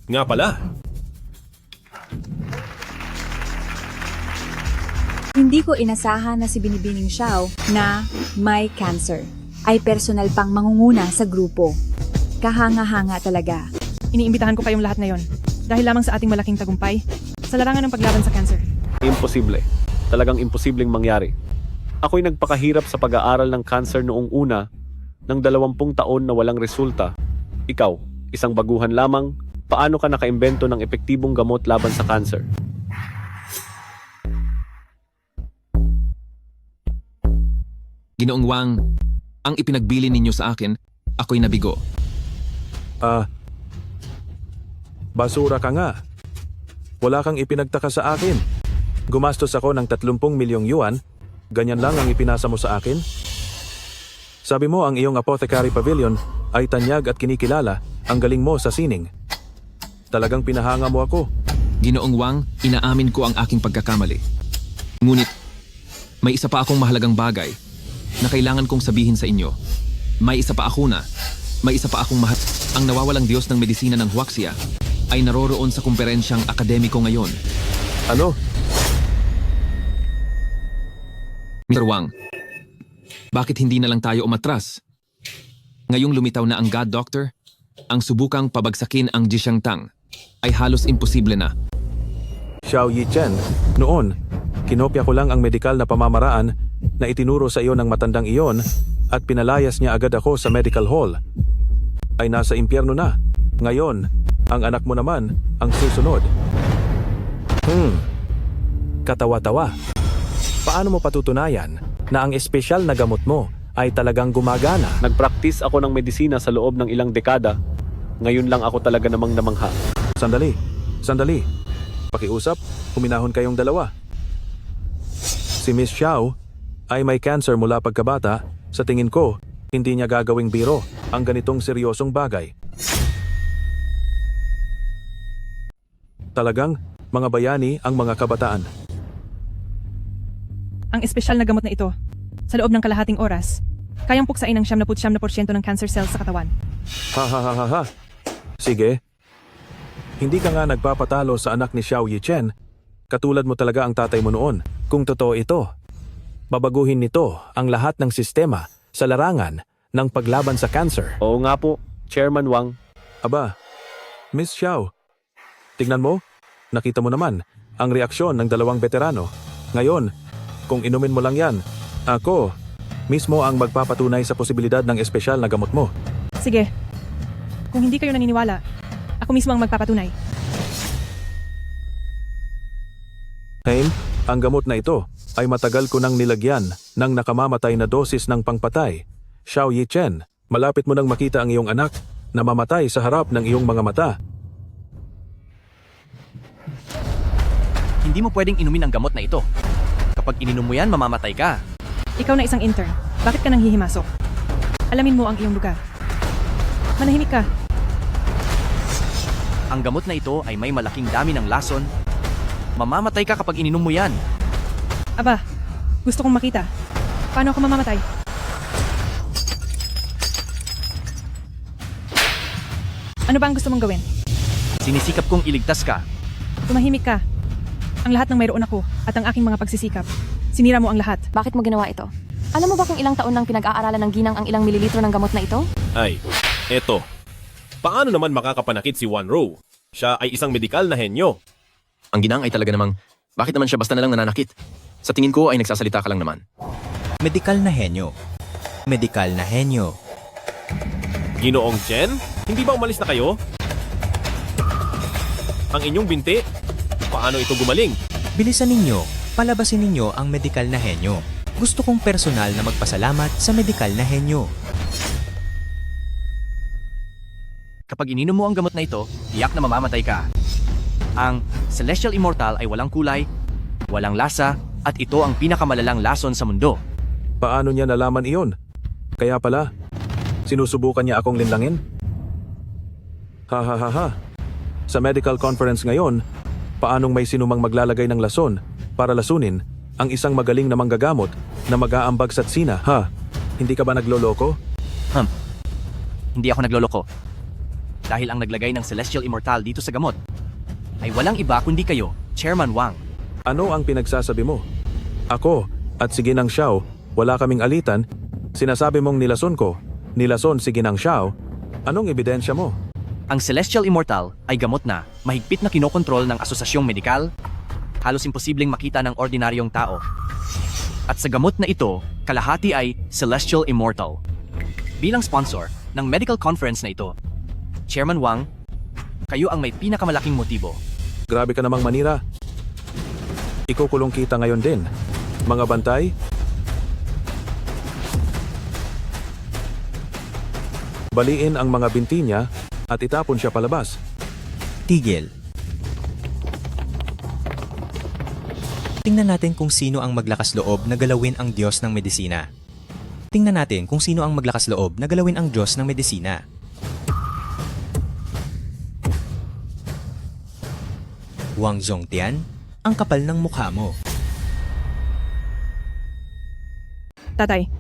Nga pala. Hindi ko inasahan na si Binibining Xiao na may cancer ay personal pang mangunguna sa grupo. Kahanga-hanga talaga. Iniimbitahan ko kayong lahat ngayon dahil lamang sa ating malaking tagumpay sa larangan ng paglaban sa cancer. Imposible. Talagang imposibleng mangyari. Ako'y nagpakahirap sa pag-aaral ng cancer noong una ng 20 taon na walang resulta. Ikaw, isang baguhan lamang, paano ka nakaimbento ng epektibong gamot laban sa cancer? Ginoong Wang, ang ipinagbili ninyo sa akin, ako'y nabigo. Basura ka nga. Wala kang ipinagtaka sa akin. Gumastos ako ng 30 milyong yuan, ganyan lang ang ipinasa mo sa akin? Sabi mo ang iyong apothecary pavilion ay tanyag at kinikilala, ang galing mo sa sining. Talagang pinahanga mo ako. Ginoong Wang, inaamin ko ang aking pagkakamali. Ngunit, may isa pa akong mahalagang bagay na kailangan kong sabihin sa inyo. May isa pa akong Ang nawawalang Diyos ng medisina ng Huaxia ay naroroon sa kumperensyang akademiko ngayon. Ano? Mr. Wang, bakit hindi na lang tayo umatras? Ngayong lumitaw na ang God Doctor, ang subukang pabagsakin ang Jixiang Tang ay halos imposible na. Xiao Yichen, noon, kinopya ko lang ang medikal na pamamaraan na itinuro sa iyo ng matandang iyon at pinalayas niya agad ako sa medical hall. Ay nasa impyerno na. Ngayon, ang anak mo naman ang susunod. Katawa-tawa. Paano mo patutunayan na ang espesyal na gamot mo ay talagang gumagana? Nagpraktis ako ng medisina sa loob ng ilang dekada. Ngayon lang ako talaga namang namangha. Sandali. Pakiusap, huminahon kayong dalawa. Si Miss Xiao ay may cancer mula pagkabata. Sa tingin ko, hindi niya gagawing biro ang ganitong seryosong bagay. Talagang, mga bayani ang mga kabataan. Ang espesyal na gamot na ito, sa loob ng kalahating oras, kayang puksain ang 79% ng cancer cells sa katawan. Ha. Sige. Hindi ka nga nagpapatalo sa anak ni Xiao Yichen. Katulad mo talaga ang tatay mo noon. Kung totoo ito, babaguhin nito ang lahat ng sistema sa larangan ng paglaban sa cancer. Oo nga po, Chairman Wang. Aba, Miss Xiao, tignan mo, nakita mo naman ang reaksyon ng dalawang veterano. Ngayon, kung inumin mo lang yan, ako mismo ang magpapatunay sa posibilidad ng espesyal na gamot mo. Sige, kung hindi kayo naniniwala, ako mismo ang magpapatunay. Haim, ang gamot na ito ay matagal ko nang nilagyan ng nakamamatay na dosis ng pangpatay. Xiao Yichen, malapit mo nang makita ang iyong anak na mamatay sa harap ng iyong mga mata. Hindi mo pwedeng inumin ang gamot na ito. Kapag ininom mo yan, mamamatay ka. Ikaw na isang intern, bakit ka nang hihimasok? Alamin mo ang iyong lugar. Manahimik ka. Ang gamot na ito ay may malaking dami ng lason. Mamamatay ka kapag ininom mo yan. Aba, gusto kong makita. Paano ako mamamatay? Ano ba ang gusto mong gawin? Sinisikap kong iligtas ka. Tumahimik ka. Ang lahat ng mayroon ako at ang aking mga pagsisikap. Sinira mo ang lahat. Bakit mo ginawa ito? Alam mo ba kung ilang taon nang pinag-aaralan ng ginang ang ilang mililitro ng gamot na ito? Ay, eto. Paano naman makakapanakit si Wan Rou? Siya ay isang medikal na henyo. Ang ginang ay talaga namang, bakit naman siya basta na lang nananakit? Sa tingin ko ay nagsasalita ka lang naman. Medikal na henyo. Medikal na henyo. Ginoong Chen, hindi ba umalis na kayo? Ang inyong binti? Paano ito gumaling? Bilisan ninyo, palabasin ninyo ang medikal na henyo. Gusto kong personal na magpasalamat sa medikal na henyo. Kapag ininom mo ang gamot na ito, tiyak na mamamatay ka. Ang Celestial Immortal ay walang kulay, walang lasa, at ito ang pinakamalalang lason sa mundo. Paano niya nalaman iyon? Kaya pala, sinusubukan niya akong linlangin? Ha. Sa medical conference ngayon, Paanong may sinumang maglalagay ng lason para lasunin ang isang magaling na manggagamot na mag-aambag sa tsina, ha? Hindi ka ba nagloloko? Hindi ako nagloloko. Dahil ang naglagay ng Celestial Immortal dito sa gamot ay walang iba kundi kayo, Chairman Wang. Ano ang pinagsasabi mo? Ako at si Ginang Xiao, wala kaming alitan. Sinasabi mong nilason ko, nilason si Ginang Xiao. Anong ebidensya mo? Ang Celestial Immortal ay gamot na mahigpit na kinokontrol ng asosasyong medikal, halos imposibleng makita ng ordinaryong tao. At sa gamot na ito, kalahati ay Celestial Immortal. Bilang sponsor ng medical conference na ito, Chairman Wang, kayo ang may pinakamalaking motibo. Grabe ka namang manira. Ikukulong kita ngayon din. Mga bantay? Baliin ang mga binti niya at itapon siya palabas. Tigil. Tingnan natin kung sino ang maglakas loob na galawin ang Diyos ng medisina. Tingnan natin kung sino ang maglakas loob na galawin ang Diyos ng medisina. Wang Zhongtian, ang kapal ng mukha mo. Tatay,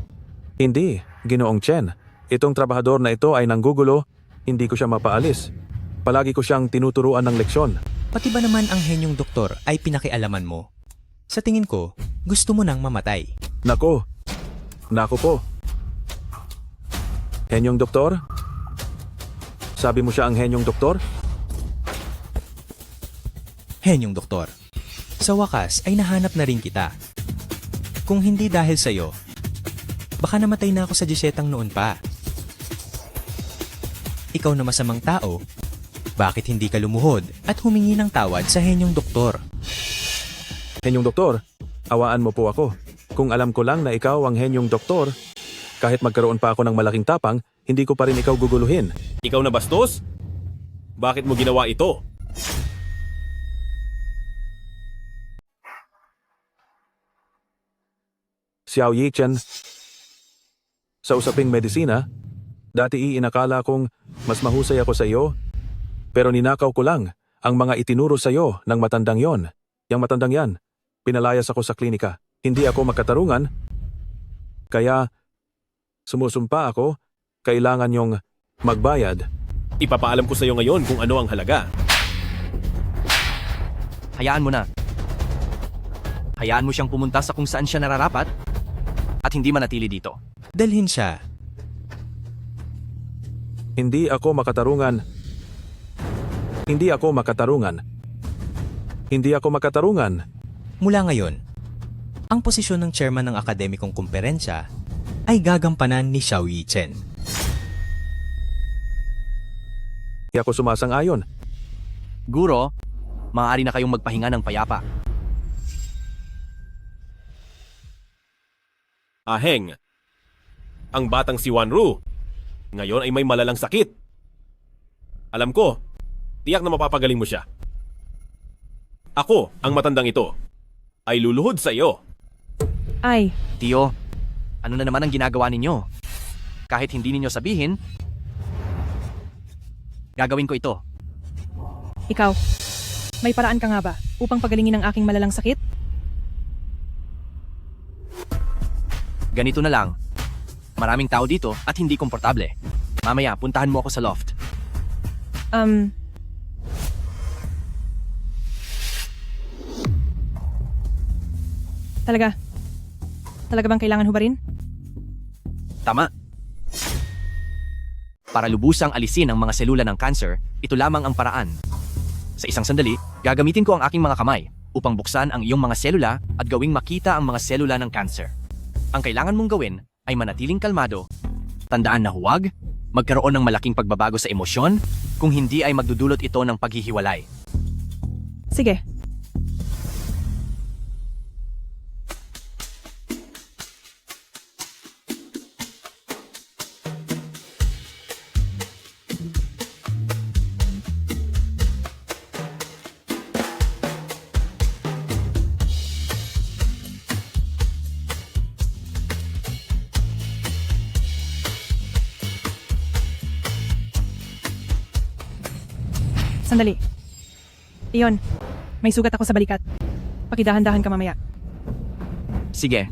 Hindi, Ginoong Chen. Itong trabahador na ito ay nanggugulo, hindi ko siya mapaalis. Palagi ko siyang tinuturuan ng leksyon. Pati ba naman ang henyong doktor ay pinakialaman mo? Sa tingin ko, gusto mo nang mamatay. Nako po. Henyong doktor? Sabi mo siya ang henyong doktor? Henyong doktor, sa wakas ay nahanap na rin kita. Kung hindi dahil sa'yo, baka namatay na ako sa Gisetang noon pa. Ikaw na masamang tao, bakit hindi ka lumuhod at humingi ng tawad sa henyong doktor? Henyong doktor, awaan mo po ako. Kung alam ko lang na ikaw ang henyong doktor, kahit magkaroon pa ako ng malaking tapang, hindi ko pa rin ikaw guguluhin. Ikaw na bastos? Bakit mo ginawa ito? Xiao Yichen, sa usaping medisina, dati inakala kong mas mahusay ako sa iyo, pero ninakaw ko lang ang mga itinuro sa iyo ng matandang yon. Yang matandang yan, pinalayas ako sa klinika. Hindi ako makatarungan, kaya sumusumpa ako, kailangan yung magbayad. Ipapaalam ko sa iyo ngayon kung ano ang halaga. Hayaan mo na. Hayaan mo siyang pumunta sa kung saan siya nararapat at hindi manatili dito. Dalhin siya. Hindi ako makatarungan. Hindi ako makatarungan. Hindi ako makatarungan. Mula ngayon, ang posisyon ng chairman ng akademikong kumperensya ay gagampanan ni Xiao Yichen. Hindi ako sumasang-ayon. Guro, maaari na kayong magpahinga ng payapa. Aheng, ang batang si Wanru, ngayon ay may malalang sakit. Alam ko, tiyak na mapapagaling mo siya. Ako, ang matandang ito, ay luluhod sa iyo. Ay, Tio, ano na naman ang ginagawa ninyo? Kahit hindi ninyo sabihin, gagawin ko ito. ikaw, may paraan ka nga ba upang pagalingin ang aking malalang sakit? Ganito na lang. Maraming tao dito at hindi komportable. Mamaya, puntahan mo ako sa loft. Talaga? Talaga bang kailangan hubarin? Tama. Para lubusang alisin ang mga selula ng cancer, ito lamang ang paraan. Sa isang sandali, gagamitin ko ang aking mga kamay upang buksan ang iyong mga selula at gawing makita ang mga selula ng cancer. Ang kailangan mong gawin ay manatiling kalmado. Tandaan na huwag magkaroon ng malaking pagbabago sa emosyon, kung hindi ay magdudulot ito ng paghihiwalay. Sige. Sandali. Iyon. May sugat ako sa balikat. Pakidahan-dahan ka mamaya. Sige.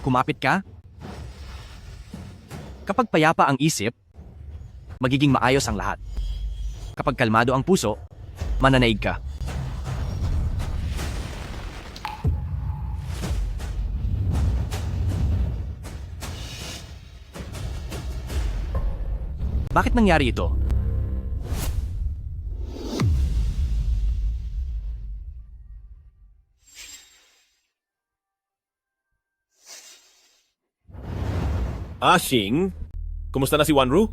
Kumapit ka? Kapag payapa ang isip, magiging maayos ang lahat. Kapag kalmado ang puso, mananaig ka. Bakit nangyari ito? Shing? Kumusta na si Wanru?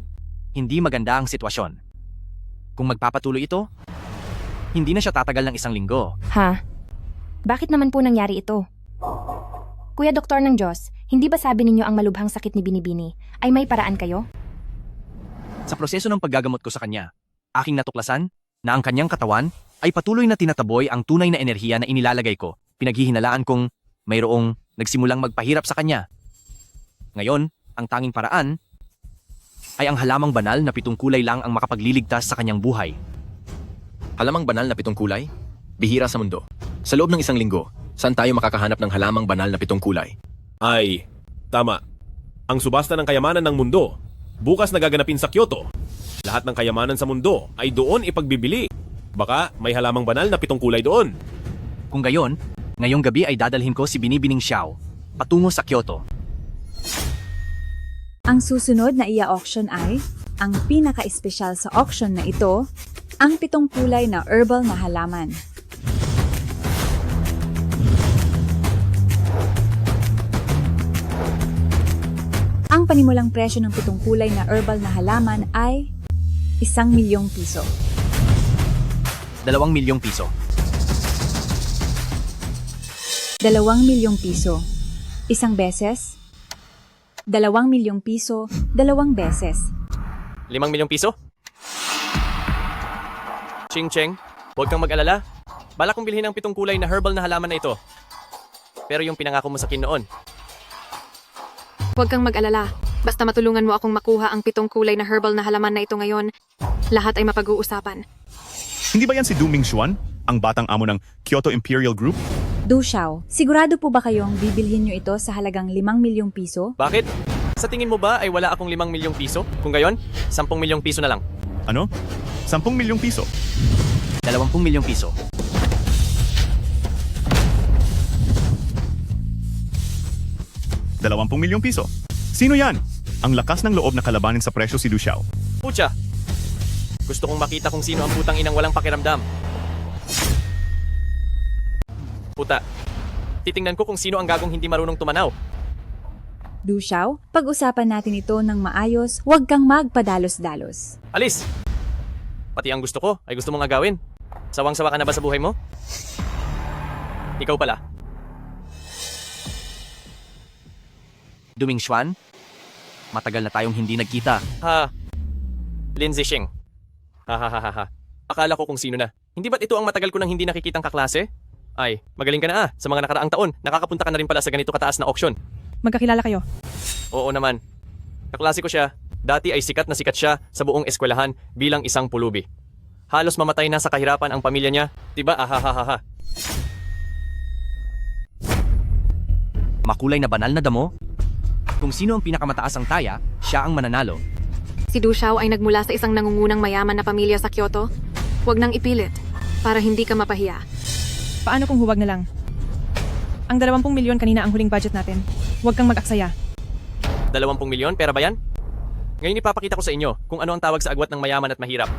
Hindi maganda ang sitwasyon. Kung magpapatuloy ito, hindi na siya tatagal ng 1 linggo. Ha? Bakit naman po nangyari ito? Kuya Doktor ng Diyos, hindi ba sabi ninyo ang malubhang sakit ni Binibini ay may paraan kayo? Sa proseso ng paggagamot ko sa kanya, aking natuklasan na ang kanyang katawan ay patuloy na tinataboy ang tunay na enerhiya na inilalagay ko. Pinaghihinalaan kong mayroong nagsimulang magpahirap sa kanya. Ngayon, ang tanging paraan ay ang halamang banal na 7 kulay lang ang makapagliligtas sa kanyang buhay. Halamang banal na 7 kulay? Bihira sa mundo. Sa loob ng 1 linggo, saan tayo makakahanap ng halamang banal na 7 kulay? Ay, tama. Ang subasta ng kayamanan ng mundo, bukas nagaganapin sa Kyoto. Lahat ng kayamanan sa mundo ay doon ipagbibili. Baka may halamang banal na 7 kulay doon. Kung gayon, ngayong gabi ay dadalhin ko si Binibining Xiao patungo sa Kyoto. Ang susunod na ia-auction ay, ang pinaka-espesyal sa auction na ito, ang 7 kulay na herbal na halaman. Ang panimulang presyo ng 7 kulay na herbal na halaman ay 1,000,000 piso. 2,000,000 piso. 2,000,000 piso. Isang beses. 2,000,000 piso, 2 beses. 5,000,000 piso? Ching Cheng, huwag kang mag-alala. Balak kong bilhin ang 7 kulay na herbal na halaman na ito. Pero yung pinangako mo sa akin noon. Huwag kang mag-alala. Basta matulungan mo akong makuha ang 7 kulay na herbal na halaman na ito ngayon, lahat ay mapag-uusapan. Hindi ba yan si Du Mingxuan, ang batang amo ng Kyoto Imperial Group? Du Xiao, sigurado po ba kayong bibilhin nyo ito sa halagang 5,000,000 piso? Bakit? Sa tingin mo ba ay wala akong 5,000,000 piso? Kung gayon, 10,000,000 piso na lang. Ano? 10,000,000 piso? 20,000,000 piso. 20,000,000 piso. Sino yan? Ang lakas ng loob na kalabanin sa presyo si Du Xiao. Pucha! Gusto kong makita kung sino ang putang inang walang pakiramdam. Puta, titingnan ko kung sino ang gagong hindi marunong tumanaw. Du Xiao, pag-usapan natin ito ng maayos, huwag kang magpadalos-dalos. Alis! Pati ang gusto ko ay gusto mong agawin. Sawang-sawa ka na ba sa buhay mo? Ikaw pala. Du Mingxuan, matagal na tayong hindi nagkita. Lindsay Shing. Ha. Akala ko kung sino na. Hindi ba't ito ang matagal ko nang hindi nakikitang kaklase? Ay, magaling ka na sa mga nakaraang taon. Nakakapunta ka na rin pala sa ganito kataas na auction. Magkakilala kayo? Oo naman. Kaklase ko siya. Dati ay sikat na sikat siya sa buong eskwelahan bilang isang pulubi. Halos mamatay na sa kahirapan ang pamilya niya. Diba? Ahahaha. Makulay na banal na damo? Kung sino ang pinakamataas ang taya, siya ang mananalo. Si Du Xiao ay nagmula sa isang nangungunang mayaman na pamilya sa Kyoto. Huwag nang ipilit, para hindi ka mapahiya. Paano kung huwag na lang? Ang 20,000,000 kanina ang huling budget natin. Huwag kang mag-aksaya. 20,000,000? Pera ba yan? Ngayon ipapakita ko sa inyo kung ano ang tawag sa agwat ng mayaman at mahirap.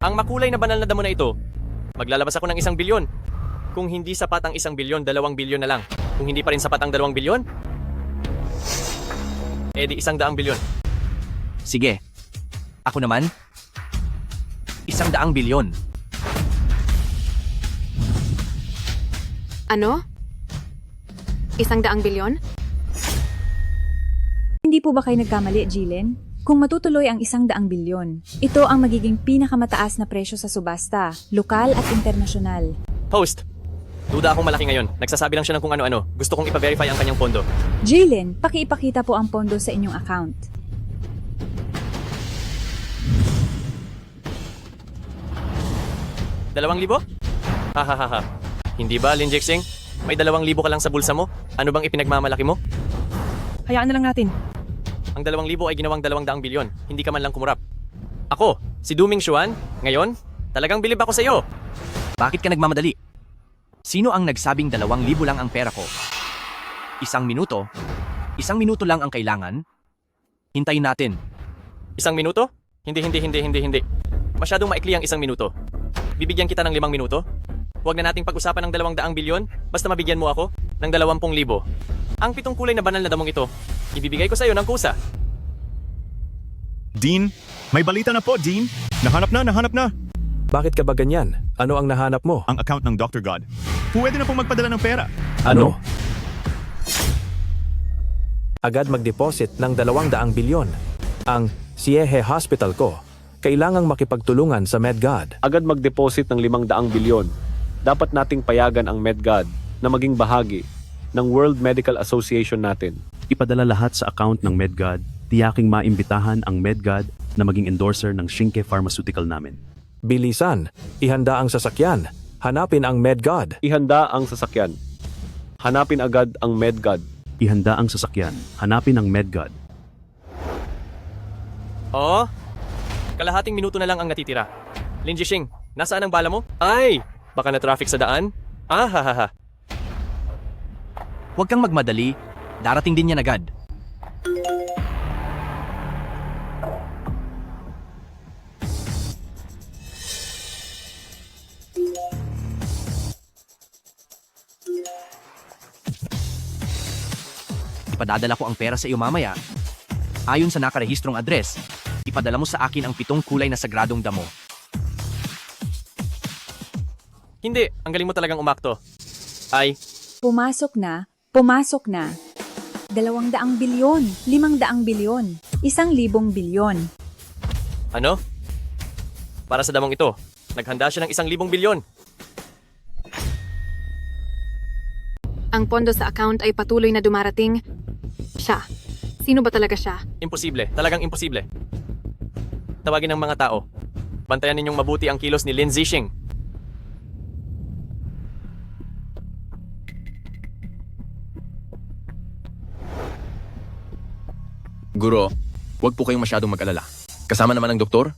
Ang makulay na banal na damo na ito, maglalabas ako ng 1 bilyon. Kung hindi sapat ang 1 bilyon, 2 bilyon na lang. Kung hindi pa rin sapat ang 2 bilyon, edi 100 bilyon. Sige. Ako naman, 100 bilyon. Ano? 100 bilyon? Hindi po ba kayo nagkamali, Jilin? Kung matutuloy ang 100 bilyon, ito ang magiging pinakamataas na presyo sa subasta, lokal at internasyonal. Host, Duda akong malaki ngayon. Nagsasabi lang siya ng kung ano-ano. Gusto kong ipa-verify ang kanyang pondo. Jalen, pakiipakita po ang pondo sa inyong account. $2,000? Hahaha. Hindi ba, Lin Jixing? May 2,000 ka lang sa bulsa mo? Ano bang ipinagmamalaki mo? Hayaan na lang natin. Ang 2,000 ay ginawang 200 bilyon. Hindi ka man lang kumurap. Ako, si Duming Xuan, ngayon, talagang bilib ako sa iyo. Bakit ka nagmamadali? Sino ang nagsabing 2,000 lang ang pera ko? 1 minuto? 1 minuto lang ang kailangan? Hintayin natin. 1 minuto? Hindi. Masyadong maikli ang 1 minuto. Bibigyan kita ng 5 minuto? Huwag na nating pag-usapan ng 200 bilyon, basta mabigyan mo ako ng 20,000. Ang 7 kulay na banal na damong ito, ibibigay ko sa iyo ng kusa. Dean, may balita na po, Dean. Nahanap na. Bakit ka ba ganyan? Ano ang nahanap mo? Ang account ng Dr. God. Pwede na pong magpadala ng pera. Ano? Agad mag-deposit ng 200 bilyon. Ang Siehe Hospital ko, kailangang makipagtulungan sa MedGod. Agad mag-deposit ng 500 bilyon. Dapat nating payagan ang MedGod na maging bahagi ng World Medical Association natin. Ipadala lahat sa account ng MedGod. Tiyaking maimbitahan ang MedGod na maging endorser ng Shinke Pharmaceutical namin. Bilisan, ihanda ang sasakyan. Hanapin ang MedGod. Ihanda ang sasakyan. Hanapin agad ang MedGod. Ihanda ang sasakyan. Hanapin ang MedGod. Oo? Kalahating minuto na lang ang natitira. Lin Jixing, nasaan ang bala mo? Ay! Baka na traffic sa daan? Hahaha. Huwag kang magmadali. Darating din yan agad. Ipadadala ko ang pera sa iyo mamaya. Ayon sa nakarehistrong address, ipadala mo sa akin ang 7 kulay na sagradong damo. Hindi, ang galing mo talagang umakto. Ay, Pumasok na. 200 bilyon, 500 bilyon, 1,000 bilyon. ano? Para sa damong ito, naghanda siya ng 1,000 bilyon. Ang pondo sa account ay patuloy na dumarating. Siya. Sino ba talaga siya? Imposible, talagang imposible. Tawagin ng mga tao. Bantayan ninyong mabuti ang kilos ni Lin Zixing. Guro, huwag po kayong masyadong mag-alala. Kasama naman ang doktor?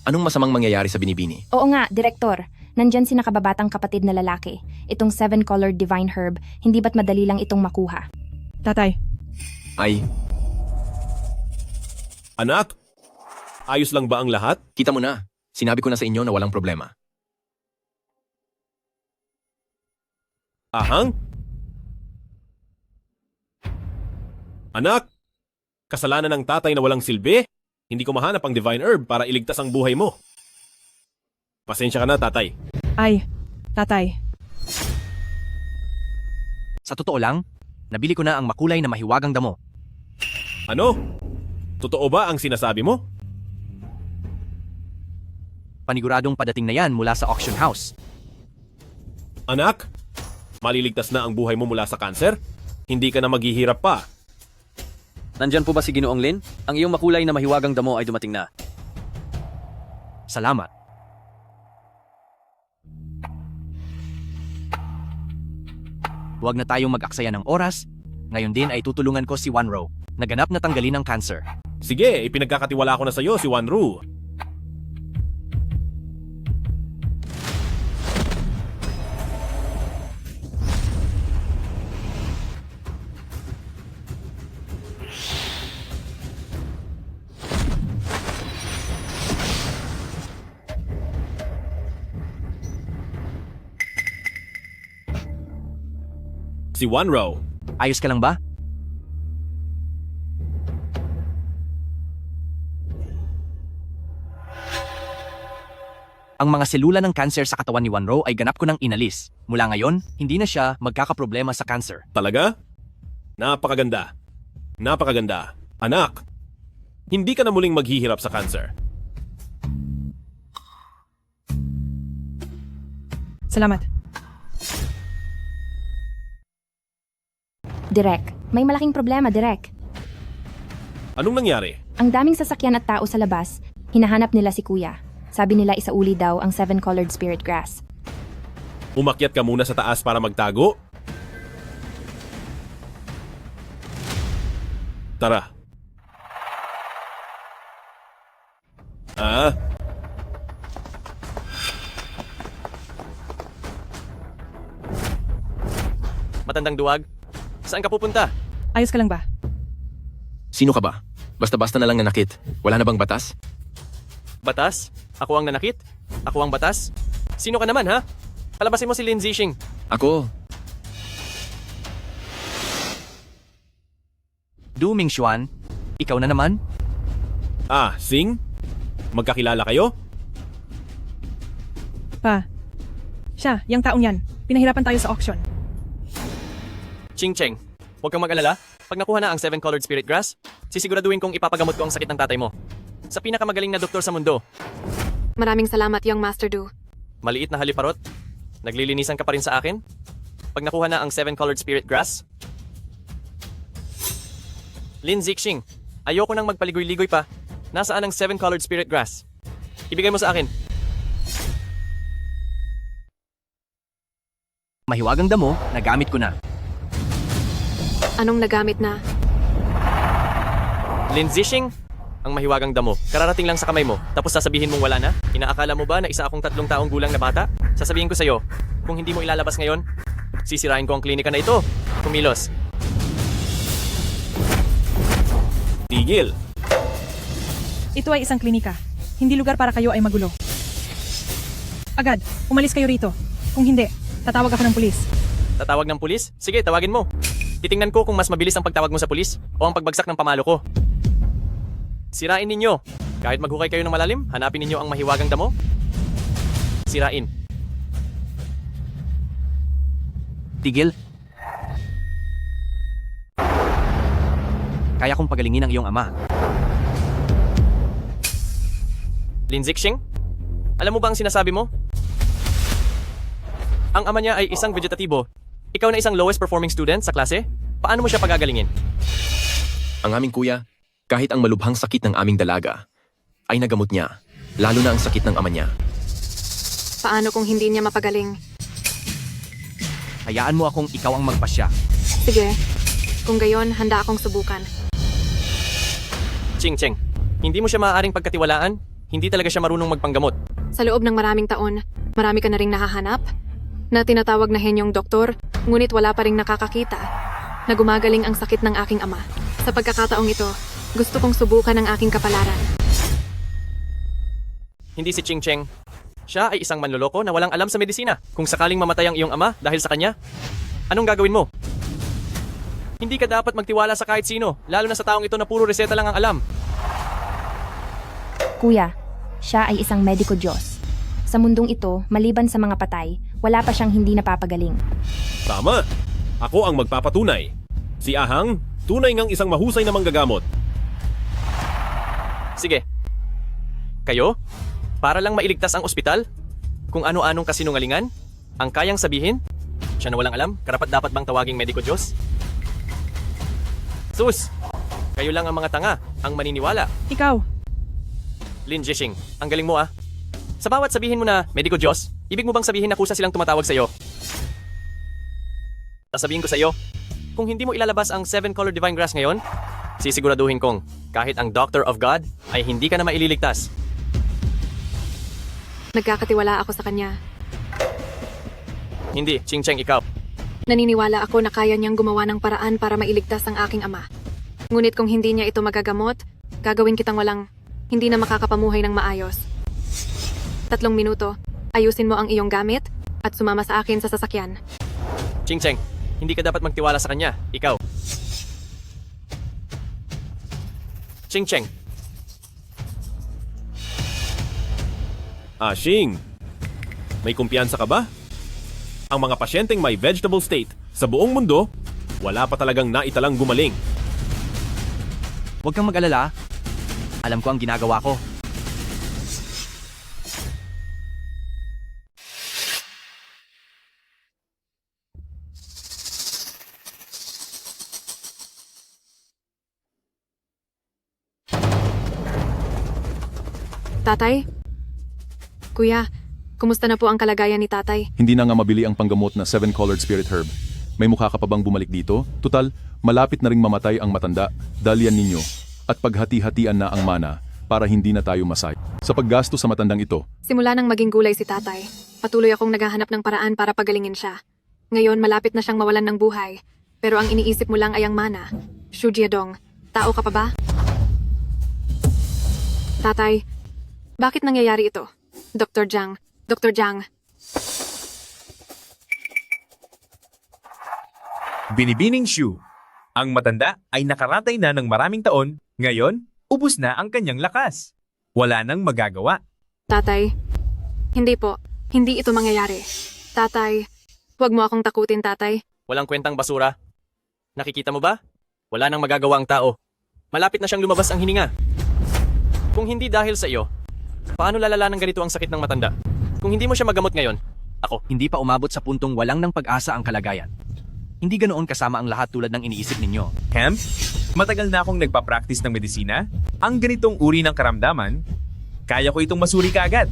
Anong masamang mangyayari sa binibini? Oo nga, Direktor. Nandyan si nakababatang kapatid na lalaki. Itong 7-colored divine herb, hindi ba't madali lang itong makuha? Tatay. Ay, Anak, ayos lang ba ang lahat? kita mo na. Sinabi ko na sa inyo na walang problema. Ahang? Anak, kasalanan ng tatay na walang silbi? Hindi ko mahanap ang divine herb para iligtas ang buhay mo. Pasensya ka na, tatay. Ay, tatay. Sa totoo lang, nabili ko na ang makulay na mahiwagang damo. Ano? Totoo ba ang sinasabi mo? Paniguradong padating na yan mula sa auction house. Anak, maliligtas na ang buhay mo mula sa kanser? Hindi ka na maghihirap pa. Nandyan po ba si Ginoong Lin? Ang iyong makulay na mahiwagang damo ay dumating na. Salamat. Huwag na tayong mag-aksaya ng oras. Ngayon din ay tutulungan ko si Wanro, naganap na tanggalin ang cancer. Sige, ipinagkakatiwala ko na sa iyo si Wanru. Si Wanro. Ayos ka lang ba? Ang mga selula ng cancer sa katawan ni Wanro ay ganap ko nang inalis. Mula ngayon, hindi na siya magkakaproblema sa cancer. Talaga? Napakaganda. Napakaganda. Anak, hindi ka na muling maghihirap sa cancer. Salamat. Direk, may malaking problema, Direk. Anong nangyari? Ang daming sasakyan at tao sa labas, hinahanap nila si Kuya. Sabi nila isauli daw ang 7-colored spirit grass. Umakyat ka muna sa taas para magtago? Tara. Matandang duwag, saan ka pupunta? Ayos ka lang ba? Sino ka ba? Basta-basta na lang nanakit. Wala na bang batas? Batas? Ako ang nanakit? Ako ang batas? Sino ka naman, ha? Palabasin mo si Lin Zixing. Ako. Du Mingxuan, ikaw na naman? Sing? Magkakilala kayo? Pa. Siya, yung taong yan. Pinahirapan tayo sa auction. Ching Cheng, huwag kang mag-alala. Pag nakuha na ang 7-colored spirit grass, sisiguraduhin kong ipapagamot ko ang sakit ng tatay mo. Sa pinakamagaling na doktor sa mundo. Maraming salamat, young Master Du. Maliit na haliparot. Naglilinisan ka pa rin sa akin? Pag nakuha na ang 7-colored spirit grass? Lin Zixing, ayoko nang magpaligoy-ligoy pa. Nasaan ang 7-colored spirit grass? Ibigay mo sa akin. Mahiwagang damo, nagamit ko na. Anong nagamit na? Lin Zixing, ang mahiwagang damo. Kararating lang sa kamay mo, tapos sasabihin mong wala na? Inaakala mo ba na isa akong 3 taong gulang na bata? Sasabihin ko sa'yo, kung hindi mo ilalabas ngayon, sisirain ko ang klinika na ito. Kumilos. Tigil. Ito ay isang klinika. Hindi lugar para kayo ay magulo. Agad, umalis kayo rito. Kung hindi, tatawag ako ng pulis. Tatawag ng pulis? Sige, tawagin mo. Titingnan ko kung mas mabilis ang pagtawag mo sa pulis o ang pagbagsak ng pamalo ko. Sirain ninyo. Kahit maghukay kayo ng malalim, hanapin ninyo ang mahiwagang damo. Sirain. Tigil. Kaya kong pagalingin ang iyong ama. Lin Zixing, alam mo ba ang sinasabi mo? Ang ama niya ay isang vegetatibo. Ikaw na isang lowest performing student sa klase? Paano mo siya pagagalingin? Ang aming kuya, kahit ang malubhang sakit ng aming dalaga, ay nagamot niya, lalo na ang sakit ng ama niya. Paano kung hindi niya mapagaling? Hayaan mo akong ikaw ang magpasya. Sige, kung gayon, handa akong subukan. Ching Cheng, hindi mo siya maaaring pagkatiwalaan? Hindi talaga siya marunong magpanggamot. Sa loob ng maraming taon, marami ka na ring nahahanap na tinatawag na henyong doktor, ngunit wala pa ring nakakakita na gumagaling ang sakit ng aking ama. Sa pagkakataong ito, gusto kong subukan ang aking kapalaran. Hindi si Ching Cheng. Siya ay isang manloloko na walang alam sa medisina. Kung sakaling mamatay ang iyong ama dahil sa kanya, anong gagawin mo? Hindi ka dapat magtiwala sa kahit sino, lalo na sa taong ito na puro reseta lang ang alam. Kuya, siya ay isang mediko Diyos. Sa mundong ito, maliban sa mga patay, wala pa siyang hindi napapagaling. Tama. Ako ang magpapatunay. Si Ahang, tunay ngang isang mahusay na manggagamot. Sige. Kayo? Para lang mailigtas ang ospital? Kung ano-anong kasinungalingan? Ang kayang sabihin? Siya na walang alam, karapat dapat bang tawaging mediko Diyos? Sus! Kayo lang ang mga tanga, ang maniniwala. Ikaw! Lin Zixing, ang galing mo ah. Sa bawat sabihin mo na, mediko Diyos, ibig mo bang sabihin na kusa silang tumatawag sa'yo? Sasabihin ko sa'yo, kung hindi mo ilalabas ang 7-color divine grass ngayon, sisiguraduhin kong kahit ang Doctor of God ay hindi ka na maililigtas. Nagkakatiwala ako sa kanya. Hindi, Ching Cheng, ikaw. Naniniwala ako na kaya niyang gumawa ng paraan para mailigtas ang aking ama. Ngunit kung hindi niya ito magagamot, gagawin kitang hindi na makakapamuhay ng maayos. 3 minuto, ayusin mo ang iyong gamit at sumama sa akin sa sasakyan. Ching Cheng, hindi ka dapat magtiwala sa kanya. Ikaw. Ching Cheng. Shing. May kumpiyansa ka ba? Ang mga pasyenteng may vegetable state sa buong mundo, wala pa talagang naitalang gumaling. Huwag kang mag-alala. Alam ko ang ginagawa ko. Tatay? Kuya, kumusta na po ang kalagayan ni tatay? Hindi na nga mabili ang panggamot na 7-colored spirit herb. May mukha ka pa bang bumalik dito? Tutal, malapit na ring mamatay ang matanda. Dalian ninyo. At paghati-hatian na ang mana para hindi na tayo masay. Sa paggasto sa matandang ito, Simula nang maging gulay si tatay, patuloy akong naghahanap ng paraan para pagalingin siya. Ngayon, malapit na siyang mawalan ng buhay. Pero ang iniisip mo lang ay ang mana. Shu Jiadong, tao ka pa ba? Tatay, bakit nangyayari ito? Dr. Jiang, Dr. Jiang. Binibining Shu. Ang matanda ay nakaratay na ng maraming taon, ngayon, ubos na ang kanyang lakas. Wala nang magagawa. Tatay, hindi po. Hindi ito mangyayari. Tatay, huwag mo akong takutin, tatay. Walang kwentang basura. Nakikita mo ba? Wala nang magagawa ang tao. Malapit na siyang lumabas ang hininga. Kung hindi dahil sa iyo, paano lalala ng ganito ang sakit ng matanda? Kung hindi mo siya magamot ngayon, ako, Hindi pa umabot sa puntong walang ng pag-asa ang kalagayan. Hindi ganoon kasama ang lahat tulad ng iniisip ninyo. Hemp, matagal na akong nagpa-practice ng medisina. Ang ganitong uri ng karamdaman, kaya ko itong masuri kaagad.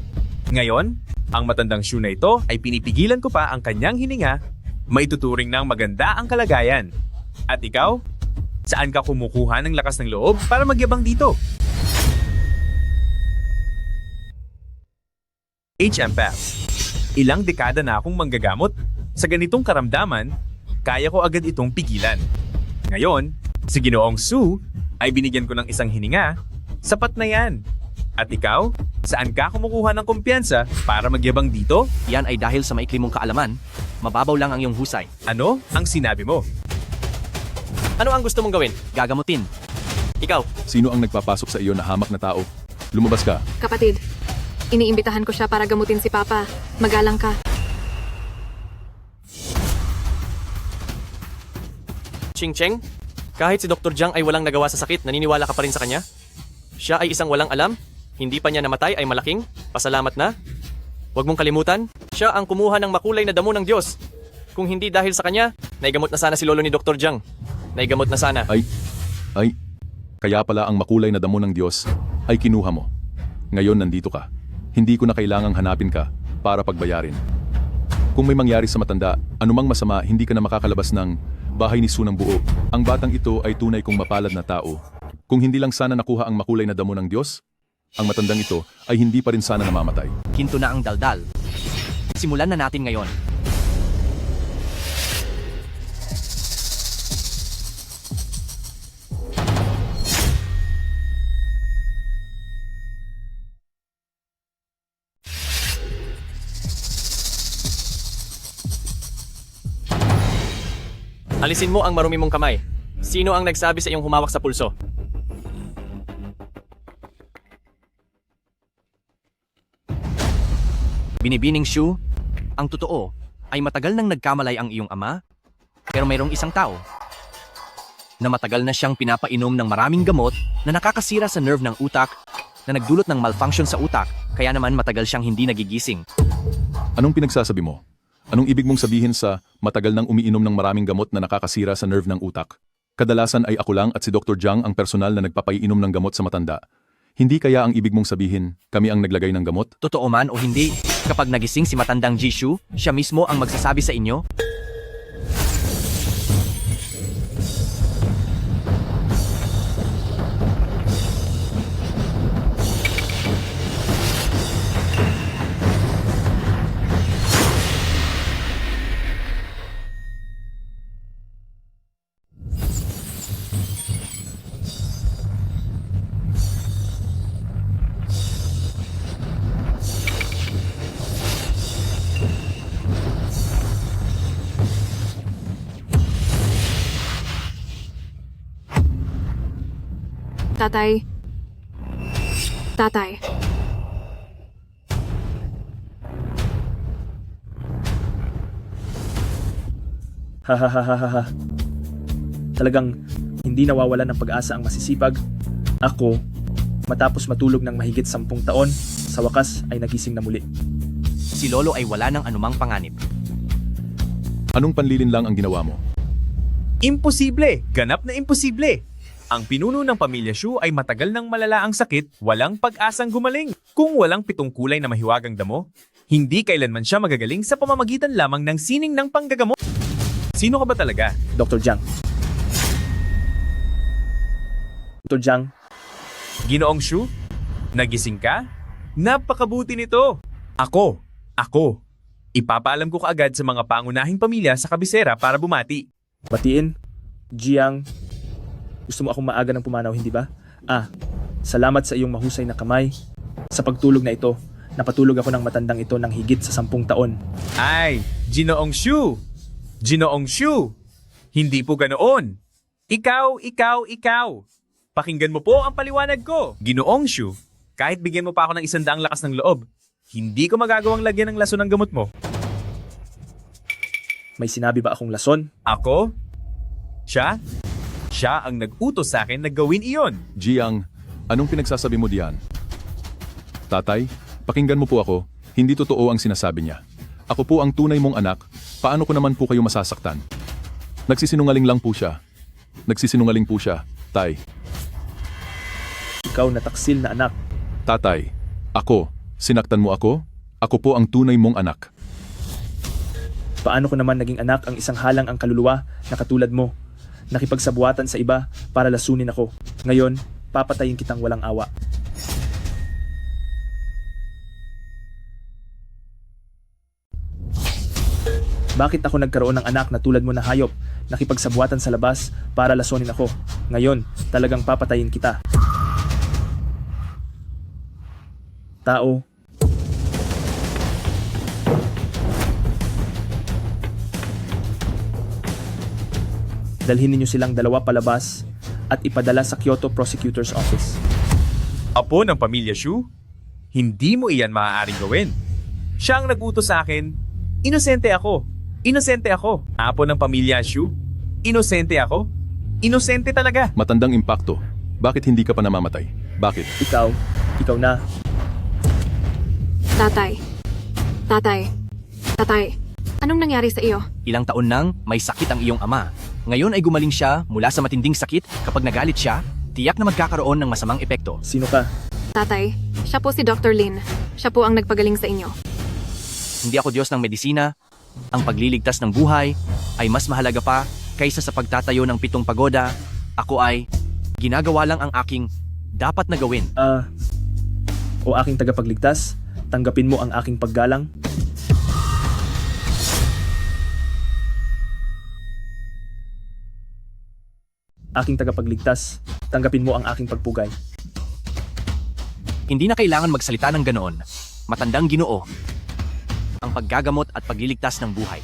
Ngayon, ang matandang Shu na ito ay pinipigilan ko pa ang kanyang hininga, maituturing ng maganda ang kalagayan. At ikaw, saan ka kumukuha ng lakas ng loob para magyabang dito? HMPF. Ilang dekada na akong manggagamot. Sa ganitong karamdaman, kaya ko agad itong pigilan. Ngayon, si Ginoong Su ay binigyan ko ng isang hininga. Sapat na yan. At ikaw, saan ka kumukuha ng kumpiyansa para magyabang dito? Yan ay dahil sa maikli mong kaalaman, mababaw lang ang iyong husay. Ano ang sinabi mo? ano ang gusto mong gawin? Gagamutin. Ikaw, sino ang nagpapasok sa iyo na hamak na tao? Lumabas ka. Kapatid, iniimbitahan ko siya para gamutin si Papa. Magalang ka. Ching Cheng, kahit si Dr. Jiang ay walang nagawa sa sakit, naniniwala ka pa rin sa kanya? Siya ay isang walang alam, hindi pa niya namatay ay malaking, pasalamat na. Huwag mong kalimutan, siya ang kumuha ng makulay na damo ng Diyos. Kung hindi dahil sa kanya, naigamot na sana si lolo ni Dr. Jiang. Naigamot na sana. Kaya pala ang makulay na damo ng Diyos ay kinuha mo. Ngayon nandito ka. Hindi ko na kailangang hanapin ka para pagbayarin. Kung may mangyari sa matanda, anumang masama, hindi ka na makakalabas ng bahay ni Su ng buo. Ang batang ito ay tunay kong mapalad na tao. Kung hindi lang sana nakuha ang makulay na damo ng Diyos, ang matandang ito ay hindi pa rin sana namamatay. Kinto na ang daldal. Simulan na natin ngayon. Alisin mo ang marumi mong kamay. Sino ang nagsabi sa iyong humawak sa pulso? Binibining Shu, ang totoo ay matagal nang nagkamalay ang iyong ama, pero mayroong isang tao na matagal na siyang pinapainom ng maraming gamot na nakakasira sa nerve ng utak, na nagdulot ng malfunction sa utak, kaya naman matagal siyang hindi nagigising. Anong pinagsasabi mo? Anong ibig mong sabihin sa matagal nang umiinom ng maraming gamot na nakakasira sa nerve ng utak? Kadalasan ay ako lang at si Dr. Jiang ang personal na nagpapaiinom ng gamot sa matanda. Hindi kaya ang ibig mong sabihin, kami ang naglagay ng gamot? Totoo man o hindi, kapag nagising si matandang Jishu, siya mismo ang magsasabi sa inyo. Tatay. Tatay. Hahaha. Talagang hindi nawawalan ng pag-asa ang masisipag. Ako, matapos matulog ng mahigit 10 taon, sa wakas ay nagising na muli. Si Lolo ay wala ng anumang panganib. Anong panlilin lang ang ginawa mo? Imposible! Ganap na imposible! Ang pinuno ng pamilya Shu ay matagal nang malala ang sakit, walang pag-asang gumaling. Kung walang pitong kulay na mahiwagang damo, hindi kailanman siya magagaling sa pamamagitan lamang ng sining ng panggagamot. Sino ka ba talaga? Dr. Jiang. Dr. Jiang. Ginoong Shu? Nagising ka? Napakabuti nito. Ako. Ipapaalam ko kaagad sa mga pangunahing pamilya sa kabisera para bumati. Batiin. Jiang. Gusto mo akong maaga ng pumanaw, hindi ba? Salamat sa iyong mahusay na kamay. Sa pagtulog na ito, napatulog ako ng matandang ito ng higit sa 10 taon. Ay, Ginoong Shu! Ginoong Shu! Hindi po ganoon. Ikaw. Pakinggan mo po ang paliwanag ko. Ginoong Shu, kahit bigyan mo pa ako ng 100 lakas ng loob, hindi ko magagawang lagyan ng lason ng gamot mo. May sinabi ba akong lason? Ako? Siya ang nag-utos sa akin na gawin iyon. Jiang, anong pinagsasabi mo diyan? Tatay, pakinggan mo po ako. Hindi totoo ang sinasabi niya. Ako po ang tunay mong anak. Paano ko naman po kayo masasaktan? Nagsisinungaling lang po siya. Tay. Ikaw na taksil na anak. Tatay, ako. Sinaktan mo ako? Ako po ang tunay mong anak. Paano ko naman naging anak ang isang halang ang kaluluwa na katulad mo? Nakipagsabuatan sa iba para lasunin ako. Ngayon, papatayin kitang walang awa. Bakit ako nagkaroon ng anak na tulad mo na hayop? Nakipagsabuatan sa labas para lasunin ako. Ngayon, talagang papatayin kita. Tao. Dalhin ninyo silang dalawa palabas at ipadala sa Kyoto Prosecutor's Office. Apo ng pamilya Shu? Hindi mo iyan maaaring gawin. Siya ang nag-utos sa akin. Inosente ako. Apo ng pamilya Shu? Inosente ako? Inosente talaga. Matandang impakto. Bakit hindi ka pa namamatay? Bakit? Ikaw na. Tatay. Anong nangyari sa iyo? Ilang taon nang may sakit ang iyong ama. Ngayon ay gumaling siya mula sa matinding sakit. Kapag nagalit siya, tiyak na magkakaroon ng masamang epekto. Sino ka? Tatay, siya po si Dr. Lin. Siya po ang nagpagaling sa inyo. Hindi ako Diyos ng medisina. Ang pagliligtas ng buhay ay mas mahalaga pa kaysa sa pagtatayo ng 7 pagoda. Ako ay ginagawa lang ang aking dapat na gawin. O aking tagapagligtas, tanggapin mo ang aking paggalang. Aking tagapagligtas, tanggapin mo ang aking pagpugay. Hindi na kailangan magsalita ng ganoon. Matandang Ginoo. Ang paggagamot at pagliligtas ng buhay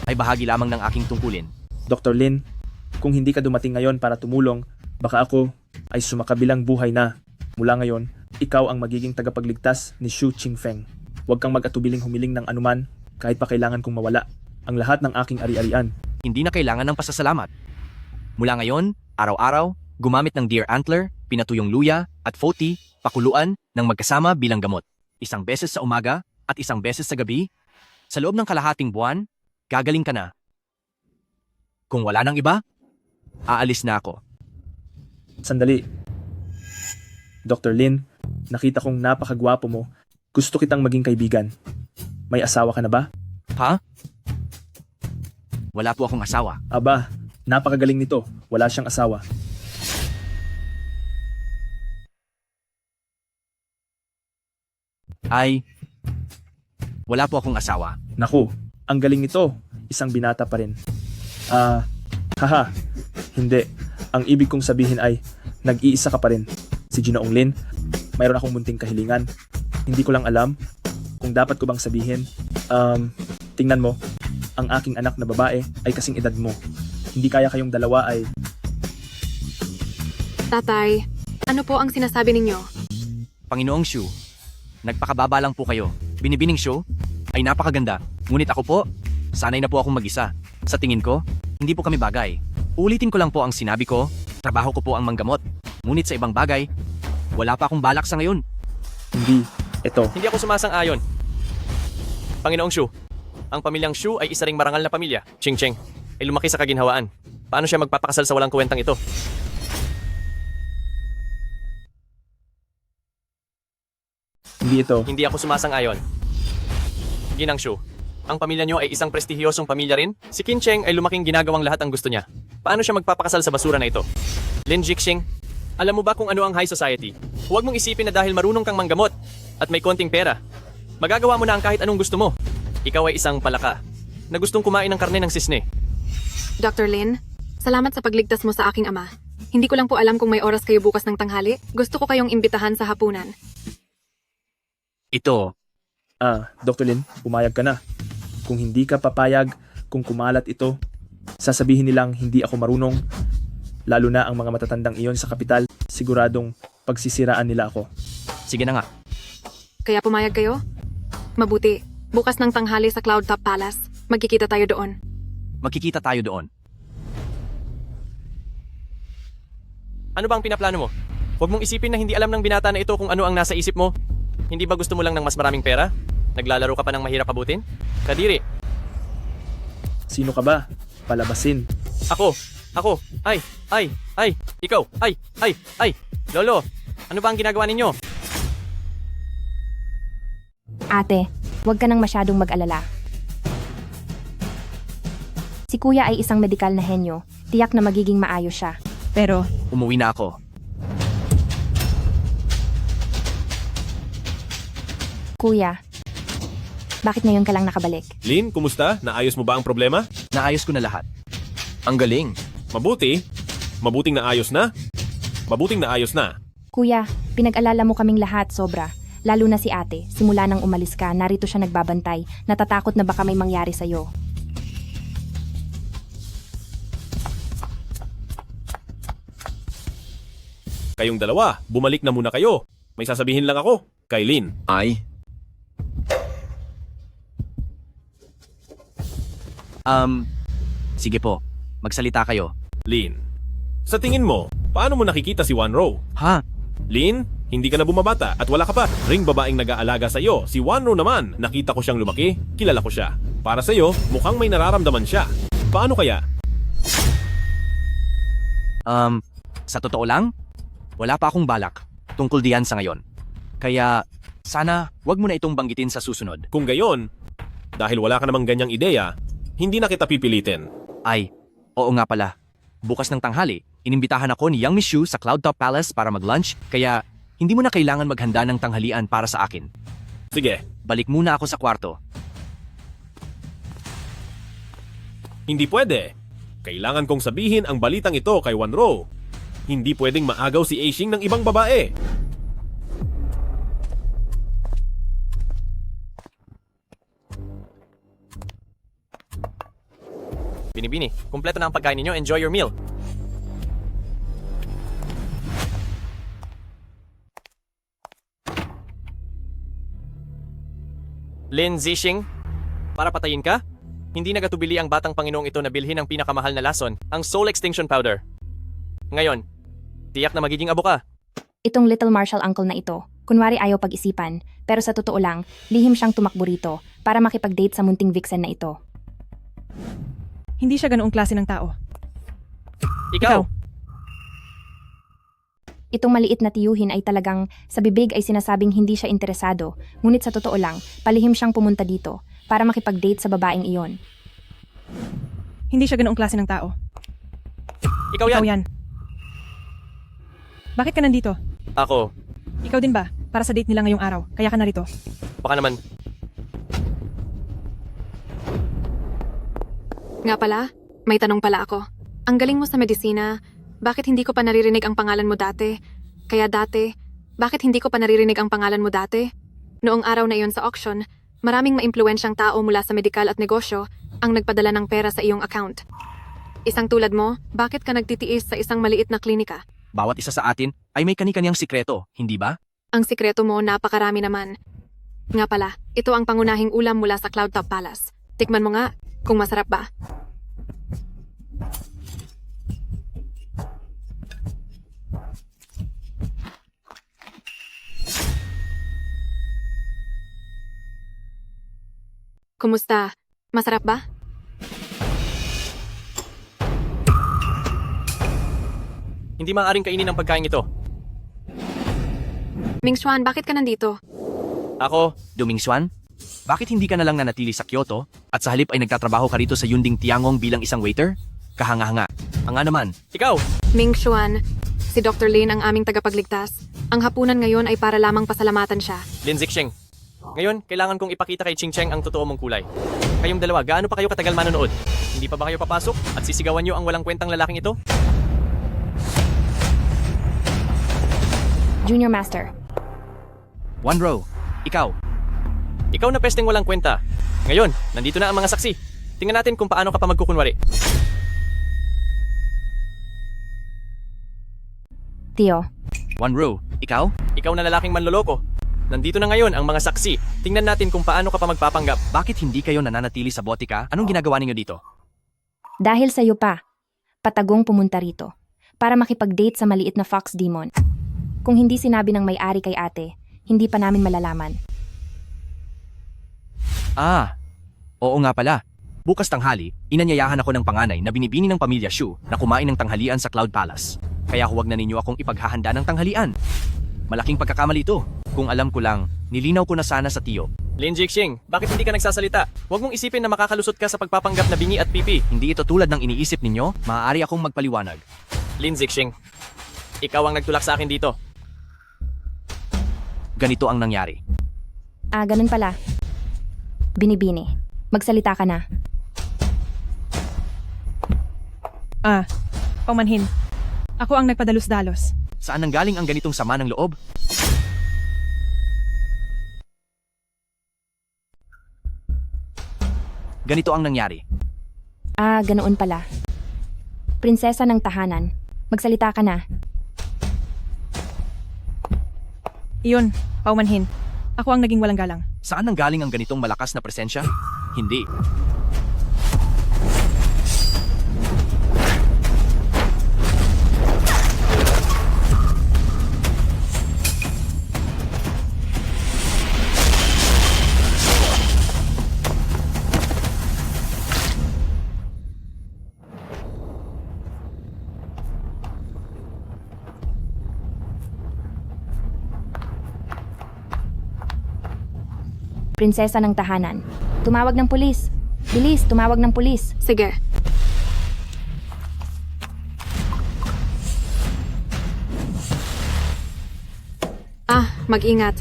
ay bahagi lamang ng aking tungkulin. Dr. Lin, kung hindi ka dumating ngayon para tumulong, baka ako ay sumakabilang buhay na. Mula ngayon, ikaw ang magiging tagapagligtas ni Shu Qingfeng. Huwag kang mag-atubiling humiling ng anuman kahit pa kailangan kong mawala ang lahat ng aking ari-arian. Hindi na kailangan ng pasasalamat. Mula ngayon, araw-araw, gumamit ng deer antler, pinatuyong luya, at foti, pakuluan ng magkasama bilang gamot. 1 beses sa umaga at 1 beses sa gabi. Sa loob ng kalahating buwan, gagaling ka na. Kung wala nang iba, aalis na ako. Sandali. Dr. Lin, nakita kong napakagwapo mo. Gusto kitang maging kaibigan. May asawa ka na ba? Ha? Wala po akong asawa. Aba, napakagaling nito. Wala siyang asawa. Wala po akong asawa. Naku, ang galing nito. Isang binata pa rin. Haha. Hindi. Ang ibig kong sabihin ay, nag-iisa ka pa rin. Si Ginoong Lin, mayroon akong munting kahilingan. Hindi ko lang alam kung dapat ko bang sabihin. Tingnan mo, ang aking anak na babae ay kasing edad mo. Hindi kaya kayong dalawa ay... Tatay, ano po ang sinasabi ninyo? Panginoong Shu, nagpakababa lang po kayo. Binibining Shu ay napakaganda. Ngunit ako po, sanay na po akong mag-isa. Sa tingin ko, hindi po kami bagay. Ulitin ko lang po ang sinabi ko, trabaho ko po ang manggamot. Ngunit sa ibang bagay, wala pa akong balak sa ngayon. Hindi, ito. Hindi ako sumasang-ayon. Panginoong Shu, ang pamilyang Shu ay isa ring marangal na pamilya. Ching Cheng ay lumaki sa kaginhawaan. Paano siya magpapakasal sa walang kwentang ito? Hindi ito. Hindi ako sumasang-ayon. Ginang Shu, ang pamilya niyo ay isang prestihiyosong pamilya rin? Si Qin Cheng ay lumaking ginagawang lahat ang gusto niya. Paano siya magpapakasal sa basura na ito? Lin Jixing, alam mo ba kung ano ang high society? Huwag mong isipin na dahil marunong kang manggamot at may konting pera, magagawa mo na ang kahit anong gusto mo. Ikaw ay isang palaka na gustong kumain ng karne ng sisne. Dr. Lin, salamat sa pagligtas mo sa aking ama. Hindi ko lang po alam kung may oras kayo bukas ng tanghali. Gusto ko kayong imbitahan sa hapunan. Ito, Dr. Lin, pumayag ka na. Kung hindi ka papayag, kung kumalat ito, sasabihin nilang hindi ako marunong, lalo na ang mga matatandang iyon sa kapital, siguradong pagsisiraan nila ako. sige na nga. Kaya pumayag kayo? Mabuti. Bukas ng tanghali sa Cloudtop Palace. Magkikita tayo doon. Magkikita tayo doon. Ano ba ang pinaplano mo? Huwag mong isipin na hindi alam ng binata na ito kung ano ang nasa isip mo. Hindi ba gusto mo lang ng mas maraming pera? Naglalaro ka pa ng mahirap abutin? Kadiri. Sino ka ba? Palabasin. Ako. Ay. Ikaw. Ay. Lolo, ano ba ang ginagawa ninyo? Ate, huwag ka nang masyadong mag-alala. Si Kuya ay isang medikal na henyo. Tiyak na magiging maayos siya. Pero, Umuwi na ako. Kuya, bakit ngayon ka lang nakabalik? Lin, kumusta? Naayos mo ba ang problema? Naayos ko na lahat. Ang galing. Mabuti. Mabuting naayos na. Mabuting naayos na. Kuya, pinag-alala mo kaming lahat sobra. Lalo na si ate, simula nang umalis ka, narito siya nagbabantay. Natatakot na baka may mangyari sa'yo. Kayong dalawa, bumalik na muna kayo. May sasabihin lang ako. Kay Lin. Ay, Sige po. Magsalita kayo. Lin, sa tingin mo, paano mo nakikita si Wanro? Ha? Lin, hindi ka na bumabata at wala ka pa. Ring babaeng nag-aalaga sa iyo. Si Wanro naman, nakita ko siyang lumaki, kilala ko siya. Para sa iyo, mukhang may nararamdaman siya. Paano kaya? Sa totoo lang, wala pa akong balak tungkol diyan sa ngayon. Kaya, sana wag mo na itong banggitin sa susunod. Kung gayon, dahil wala ka namang ganyang ideya, hindi na kita pipilitin. Ay, oo nga pala. Bukas ng tanghali, inimbitahan ako ni Young Miss Shu sa Cloudtop Palace para mag-lunch, kaya hindi mo na kailangan maghanda ng tanghalian para sa akin. Sige. Balik muna ako sa kwarto. Hindi pwede. Kailangan kong sabihin ang balitang ito kay Wanro. Hindi pwedeng maagaw si Aishing ng ibang babae. Binibini, kumpleto na ang pagkain ninyo. Enjoy your meal. Lin Zixing, para patayin ka? Hindi nagatubili ang batang Panginoong ito na bilhin ang pinakamahal na lason, ang Soul Extinction Powder. Ngayon, tiyak na magiging abo ka. Itong little martial uncle na ito, kunwari ayaw pag-isipan, pero sa totoo lang, lihim siyang tumakbo rito para makipag-date sa munting vixen na ito. hindi siya ganoong klase ng tao. Ikaw! Itong maliit na tiyuhin ay talagang sa bibig ay sinasabing hindi siya interesado, ngunit sa totoo lang, palihim siyang pumunta dito para makipag-date sa babaeng iyon. Hindi siya ganoong klase ng tao. Ikaw yan! Bakit ka nandito? Ako. Ikaw din ba? Para sa date nila ngayong araw, kaya ka narito. Baka naman. Nga pala, may tanong pala ako. Ang galing mo sa medisina, bakit hindi ko pa naririnig ang pangalan mo dati? Kaya dati, bakit hindi ko pa naririnig ang pangalan mo dati? Noong araw na iyon sa auction, maraming maimpluwensyang tao mula sa medikal at negosyo ang nagpadala ng pera sa iyong account. Isang tulad mo, bakit ka nagtitiis sa isang maliit na klinika? Bawat isa sa atin ay may kani-kanyang sikreto, hindi ba? Ang sikreto mo napakarami naman. Nga pala, ito ang pangunahing ulam mula sa Cloudtop Palace. Tikman mo nga, kung masarap ba. Kumusta? Masarap ba? Hindi maaaring kainin ang pagkain ito. Ming Xuan, bakit ka nandito? Ako, Dumingsuan? Bakit hindi ka na lang nanatili sa Kyoto at sa halip ay nagtatrabaho ka rito sa Yunding Tiangong bilang isang waiter? Kahanga-hanga. Ang nga naman. Ikaw! Ming Xuan, si Dr. Lin ang aming tagapagligtas. Ang hapunan ngayon ay para lamang pasalamatan siya. Lin Zixing. Ngayon, kailangan kong ipakita kay Ching Cheng ang totoo mong kulay. Kayong dalawa, gaano pa kayo katagal manonood? Hindi pa ba kayo papasok at sisigawan niyo ang walang kwentang lalaking ito? Junior Master. One row. Ikaw. Ikaw na pesteng walang kwenta. Ngayon, nandito na ang mga saksi. Tingnan natin kung paano ka pa magkukunwari. Tio. One row. Ikaw? Ikaw na lalaking manloloko. Nandito na ngayon ang mga saksi. Tingnan natin kung paano ka pa magpapanggap. Bakit hindi kayo nananatili sa botika? Anong ginagawa ninyo dito? Dahil sa'yo pa, patagong pumunta rito para makipag-date sa maliit na fox demon. Kung hindi sinabi ng may-ari kay ate, hindi pa namin malalaman. Oo nga pala. Bukas tanghali, inanyayahan ako ng panganay na binibini ng pamilya Shu na kumain ng tanghalian sa Cloud Palace. Kaya huwag na ninyo akong ipaghahanda ng tanghalian. Malaking pagkakamali ito. Kung alam ko lang, nilinaw ko na sana sa tiyo. Lin Jixing, bakit hindi ka nagsasalita? Huwag mong isipin na makakalusot ka sa pagpapanggap na bingi at pipi. Hindi ito tulad ng iniisip ninyo, maaari akong magpaliwanag. Lin Jixing, ikaw ang nagtulak sa akin dito. Ganito ang nangyari. Ganun pala. Binibini. Magsalita ka na. Paumanhin. Ako ang nagpadalos-dalos. Saan nanggaling ang ganitong sama ng loob? Ganito ang nangyari. Ganoon pala. Prinsesa ng tahanan. Magsalita ka na. Iyon, paumanhin. Ako ang naging walang galang. Saan nanggaling ang ganitong malakas na presensya? Hindi. Prinsesa ng tahanan. Tumawag ng pulis. Bilis, tumawag ng pulis. Sige. Mag-ingat.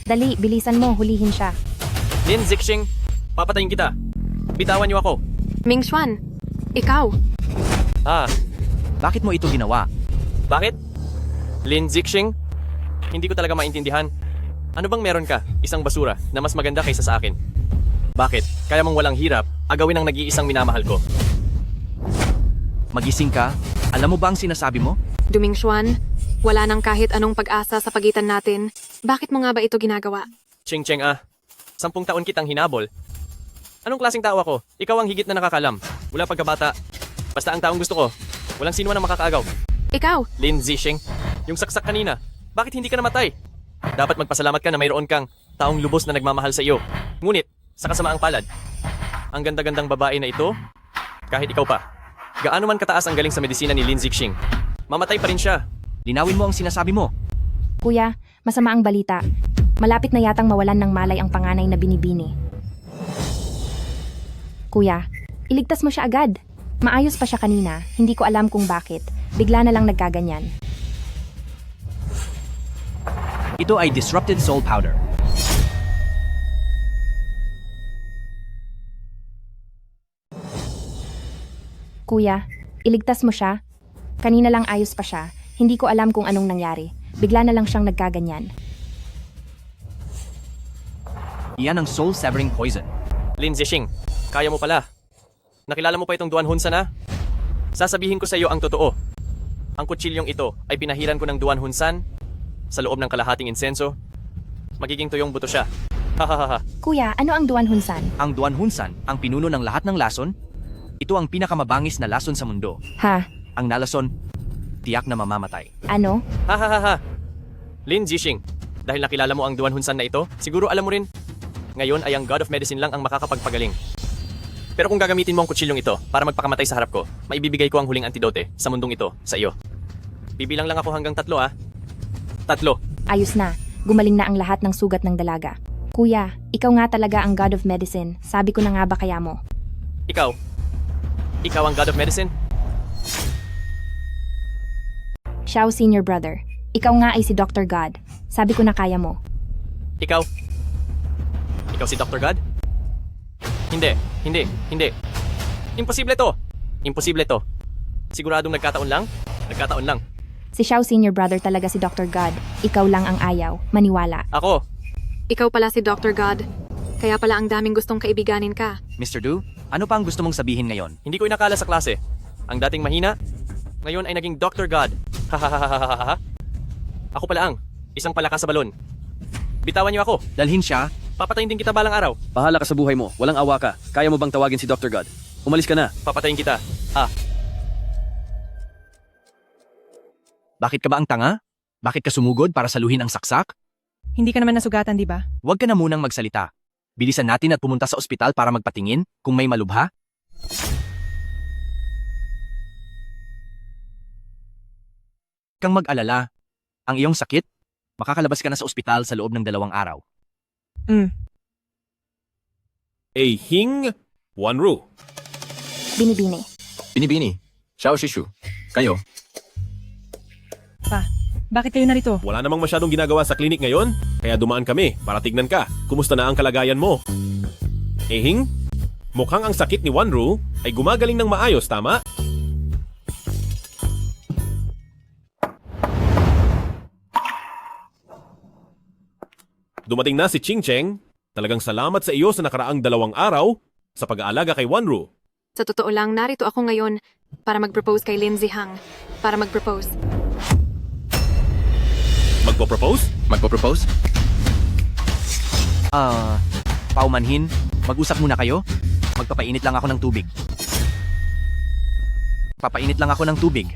Dali, bilisan mo, hulihin siya. Lin Zixing, papatayin kita. Bitawan niyo ako. Ming Xuan, ikaw. Bakit mo ito ginawa? Bakit? Lin Zixing, hindi ko talaga maintindihan. Ano bang meron ka? Isang basura na mas maganda kaysa sa akin. Bakit? Kaya mong walang hirap, agawin ang nag-iisang minamahal ko. Magising ka? Alam mo ba ang sinasabi mo? Duming Xuan, wala nang kahit anong pag-asa sa pagitan natin. Bakit mo nga ba ito ginagawa? Ching Cheng 10 taon kitang hinabol. Anong klaseng tao ako? Ikaw ang higit na nakakalam. Wala pagkabata. Basta ang taong gusto ko. Walang sino man ang makakaagaw. Ikaw? Lin Zixing, yung saksak kanina. Bakit hindi ka namatay? Dapat magpasalamat ka na mayroon kang taong lubos na nagmamahal sa iyo. Ngunit, sa kasamaang palad, ang ganda-gandang babae na ito, kahit ikaw pa, gaano man kataas ang galing sa medisina ni Lin Zixing, mamatay pa rin siya. Linawin mo ang sinasabi mo. Kuya, masama ang balita. Malapit na yatang mawalan ng malay ang panganay na binibini. Kuya, iligtas mo siya agad. Maayos pa siya kanina, hindi ko alam kung bakit. Bigla na lang nagkaganyan. Ito ay Disrupted Soul Powder. Kuya, iligtas mo siya. Kanina lang ayos pa siya. Hindi ko alam kung anong nangyari. Bigla na lang siyang nagkaganyan. Iyan ang soul-severing poison. Lin Zixing, kaya mo pala. Nakilala mo pa itong Duan Hunsan na? Sasabihin ko sa iyo ang totoo. Ang kutsilyong ito ay pinahiran ko ng Duan Hunsan sa loob ng kalahating insenso. Magiging tuyong buto siya. Hahaha. Kuya, ano ang Duan Hunsan? Ang Duan Hunsan, ang pinuno ng lahat ng lason. Ito ang pinakamabangis na lason sa mundo. Ha? Ang nalason, tiyak na mamamatay. Ano? Hahaha. Lin Zixing, dahil nakilala mo ang Duan Hunsan na ito, siguro alam mo rin, ngayon ay ang God of Medicine lang ang makakapagpagaling. Pero kung gagamitin mo ang kutsilyong ito para magpakamatay sa harap ko, maibibigay ko ang huling antidote sa mundong ito sa iyo. Bibilang lang ako hanggang 3 ah. 3. Ayos na. Gumaling na ang lahat ng sugat ng dalaga. Kuya, ikaw nga talaga ang God of Medicine. Sabi ko na nga ba kaya mo? Ikaw ang God of Medicine? Xiao Senior Brother, ikaw nga ay si Dr. God. Sabi ko na kaya mo. Ikaw si Dr. God? Hindi. Imposible to. Siguradong nagkataon lang? Nagkataon lang. Si Xiao Senior Brother talaga si Dr. God. Ikaw lang ang ayaw. Maniwala. Ako. Ikaw pala si Dr. God. Kaya pala ang daming gustong kaibiganin ka. Mr. Du, ano pa ang gusto mong sabihin ngayon? Hindi ko inakala sa klase. Ang dating mahina, ngayon ay naging Dr. God. Hahaha. Ako pala ang isang palakas sa balon. Bitawan niyo ako. Dalhin siya. Papatayin din kita balang araw. Bahala ka sa buhay mo. Walang awa ka. Kaya mo bang tawagin si Dr. God? Umalis ka na. Papatayin kita. Bakit ka ba ang tanga? Bakit ka sumugod para saluhin ang saksak? Hindi ka naman nasugatan, di ba? Huwag ka na munang magsalita. Bilisan natin at pumunta sa ospital para magpatingin kung may malubha. Kang mag-alala. Ang iyong sakit, makakalabas ka na sa ospital sa loob ng 2 araw. Hing Wanru. Binibini. Binibini. Xiao Shishu. Kayo? Pa, bakit kayo narito? Wala namang masyadong ginagawa sa klinik ngayon, kaya dumaan kami para tignan ka. Kumusta na ang kalagayan mo? Hing? Mukhang ang sakit ni Wanru ay gumagaling ng maayos, tama? Dumating na si Ching Cheng. Talagang salamat sa iyo sa nakaraang 2 araw sa pag-aalaga kay Wanru. Sa totoo lang, narito ako ngayon para mag-propose kay Lindsay Hang. Para mag-propose. Magpo-propose? Magpo-propose? Paumanhin, mag-usap muna kayo. Magpapainit lang ako ng tubig. Papainit lang ako ng tubig.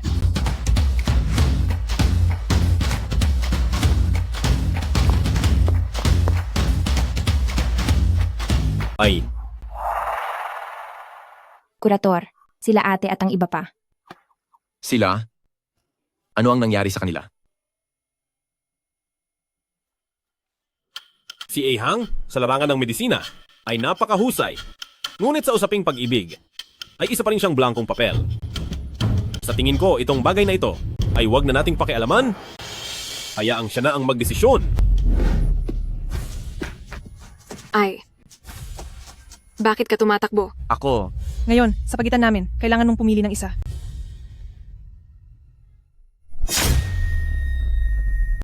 Ay. Kurator, sila ate at ang iba pa. Sila? Ano ang nangyari sa kanila? Si Hang, sa larangan ng medisina, ay napakahusay. Ngunit sa usaping pag-ibig, ay isa pa rin siyang blankong papel. Sa tingin ko, itong bagay na ito ay wag na nating pakialaman. Hayaang siya na ang magdesisyon. Ay. Bakit ka tumatakbo? Ako. Ngayon, sa pagitan namin, kailangan mong pumili ng isa.